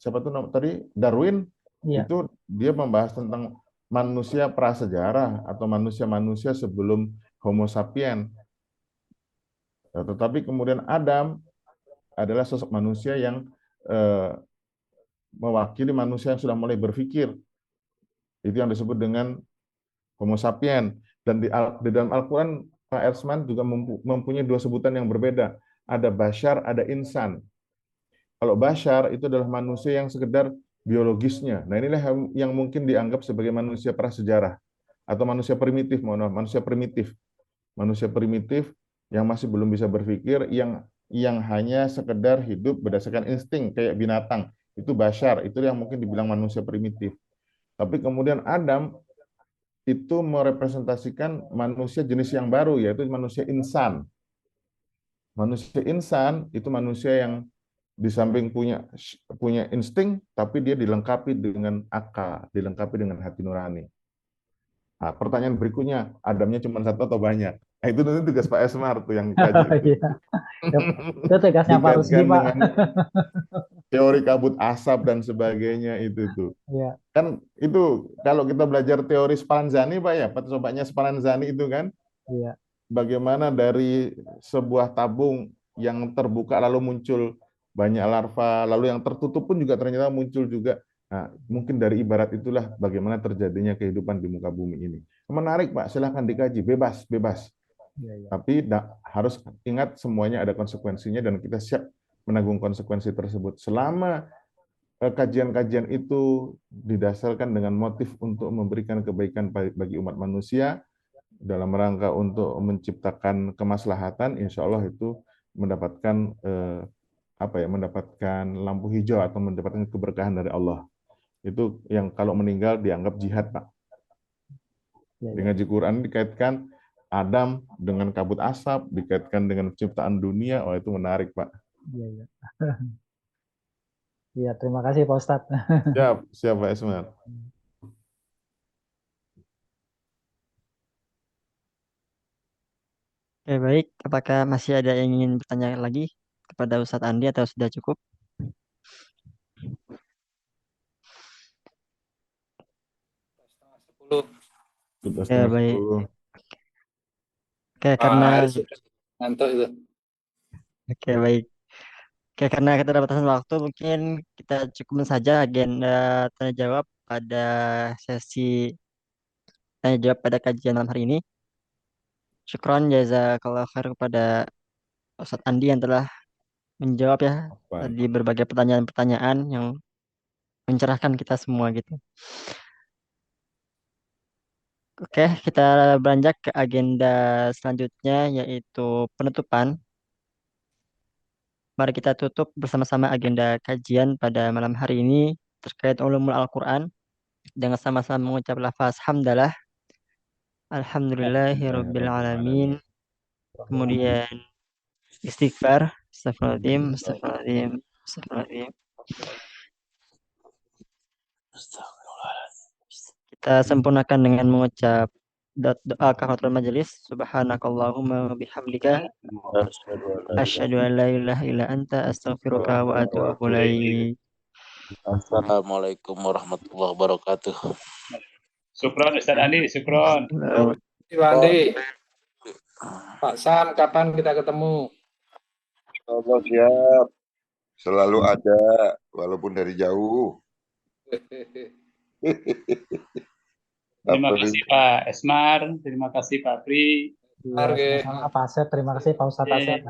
siapa tuh tadi, Darwin, itu dia membahas tentang manusia prasejarah atau manusia-manusia sebelum Homo sapiens. Tetapi kemudian Adam adalah sosok manusia yang mewakili manusia yang sudah mulai berpikir. Itu yang disebut dengan Homo sapiens. Dan di dalam Al-Quran, Pak Ersman juga mempunyai dua sebutan yang berbeda. Ada bashar, ada insan. Kalau bashar itu adalah manusia yang sekedar biologisnya. Nah, inilah yang mungkin dianggap sebagai manusia prasejarah atau manusia primitif, manusia primitif. Manusia primitif yang masih belum bisa berpikir, yang hanya sekedar hidup berdasarkan insting kayak binatang. Itu bashar, itu yang mungkin dibilang manusia primitif. Tapi kemudian Adam itu merepresentasikan manusia jenis yang baru, yaitu manusia insan. Manusia insan itu manusia yang di samping punya insting, tapi dia dilengkapi dengan akal, dilengkapi dengan hati nurani. Nah, pertanyaan berikutnya, Adamnya cuma satu atau banyak? Nah, itu nanti tugas Pak Esmar tuh yang kaji. Itu tugasnya Pak Rusdi, Pak. Teori kabut asap dan sebagainya itu tuh. Ya. Kan itu kalau kita belajar teori Spallanzani, Pak, ya, percobaannya Spallanzani itu kan. Iya. Bagaimana dari sebuah tabung yang terbuka lalu muncul banyak larva, lalu yang tertutup pun juga ternyata muncul juga. Nah, mungkin dari ibarat itulah bagaimana terjadinya kehidupan di muka bumi ini. Menarik, Pak, silahkan dikaji, bebas. Iya, iya. Tapi harus ingat semuanya ada konsekuensinya dan kita siap menanggung konsekuensi tersebut. Selama kajian-kajian itu didasarkan dengan motif untuk memberikan kebaikan bagi umat manusia dalam rangka untuk menciptakan kemaslahatan, insya Allah itu mendapatkan mendapatkan lampu hijau atau mendapatkan keberkahan dari Allah. Itu yang kalau meninggal dianggap jihad, Pak. Dengan ngaji Quran dikaitkan Adam dengan kabut asap, dikaitkan dengan penciptaan dunia, itu menarik, Pak. Iya, iya. Iya, terima kasih Pak Ustadz. Siap Pak Esmer. Oke, baik. Apakah masih ada yang ingin bertanya lagi kepada Ustadz Andi atau sudah cukup? Ya, baik. Oke, karena ngantuk itu. Oke, baik. Oke, karena keterbatasan waktu, mungkin kita cukupkan saja agenda tanya jawab pada sesi tanya jawab pada kajian malam hari ini. Syukron jazakallah khair kepada Ustadz Andi yang telah menjawab ya di berbagai pertanyaan-pertanyaan yang mencerahkan kita semua gitu. Oke, kita beranjak ke agenda selanjutnya yaitu penutupan. Mari kita tutup bersama-sama agenda kajian pada malam hari ini terkait ulumul Al-Quran dengan sama-sama mengucap lafaz hamdalah, alhamdulillahirabbil alamin. Kemudian istighfar, astagfirullahaladzim, astagfirullahaladzim, astagfirullahaladzim. Kita sempurnakan dengan mengucap doa kafaratul majelis. Subhanakallahumma wa bihamdika asyhadu an la ilaha illa anta astaghfiruka wa atubu ilaik. Assalamualaikum warahmatullahi wabarakatuh. Syukron Ustaz Andi, syukron. Pak Andi, Pak Sam, kapan kita ketemu? Allah siap. Selalu ada, walaupun dari jauh. Terima kasih Pak Esmar, terima kasih Pak Pri. Iya, sama Pak Asep, terima kasih Pak Ustadz Asep.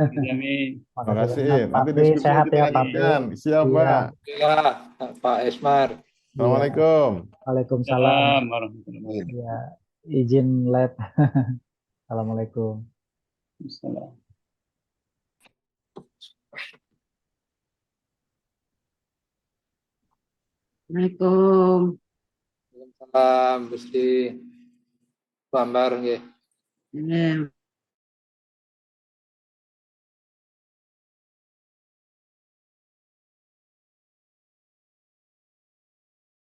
Terima kasih. Pak Pri, sehat ya Pak Pri. Siap Pak. Ya, Pak Esmar. Assalamualaikum. Waalaikumsalam. Ya, izin lab. Assalamualaikum. Assalamualaikum. Waalaikumsalam, Gusti. Bambar nggih.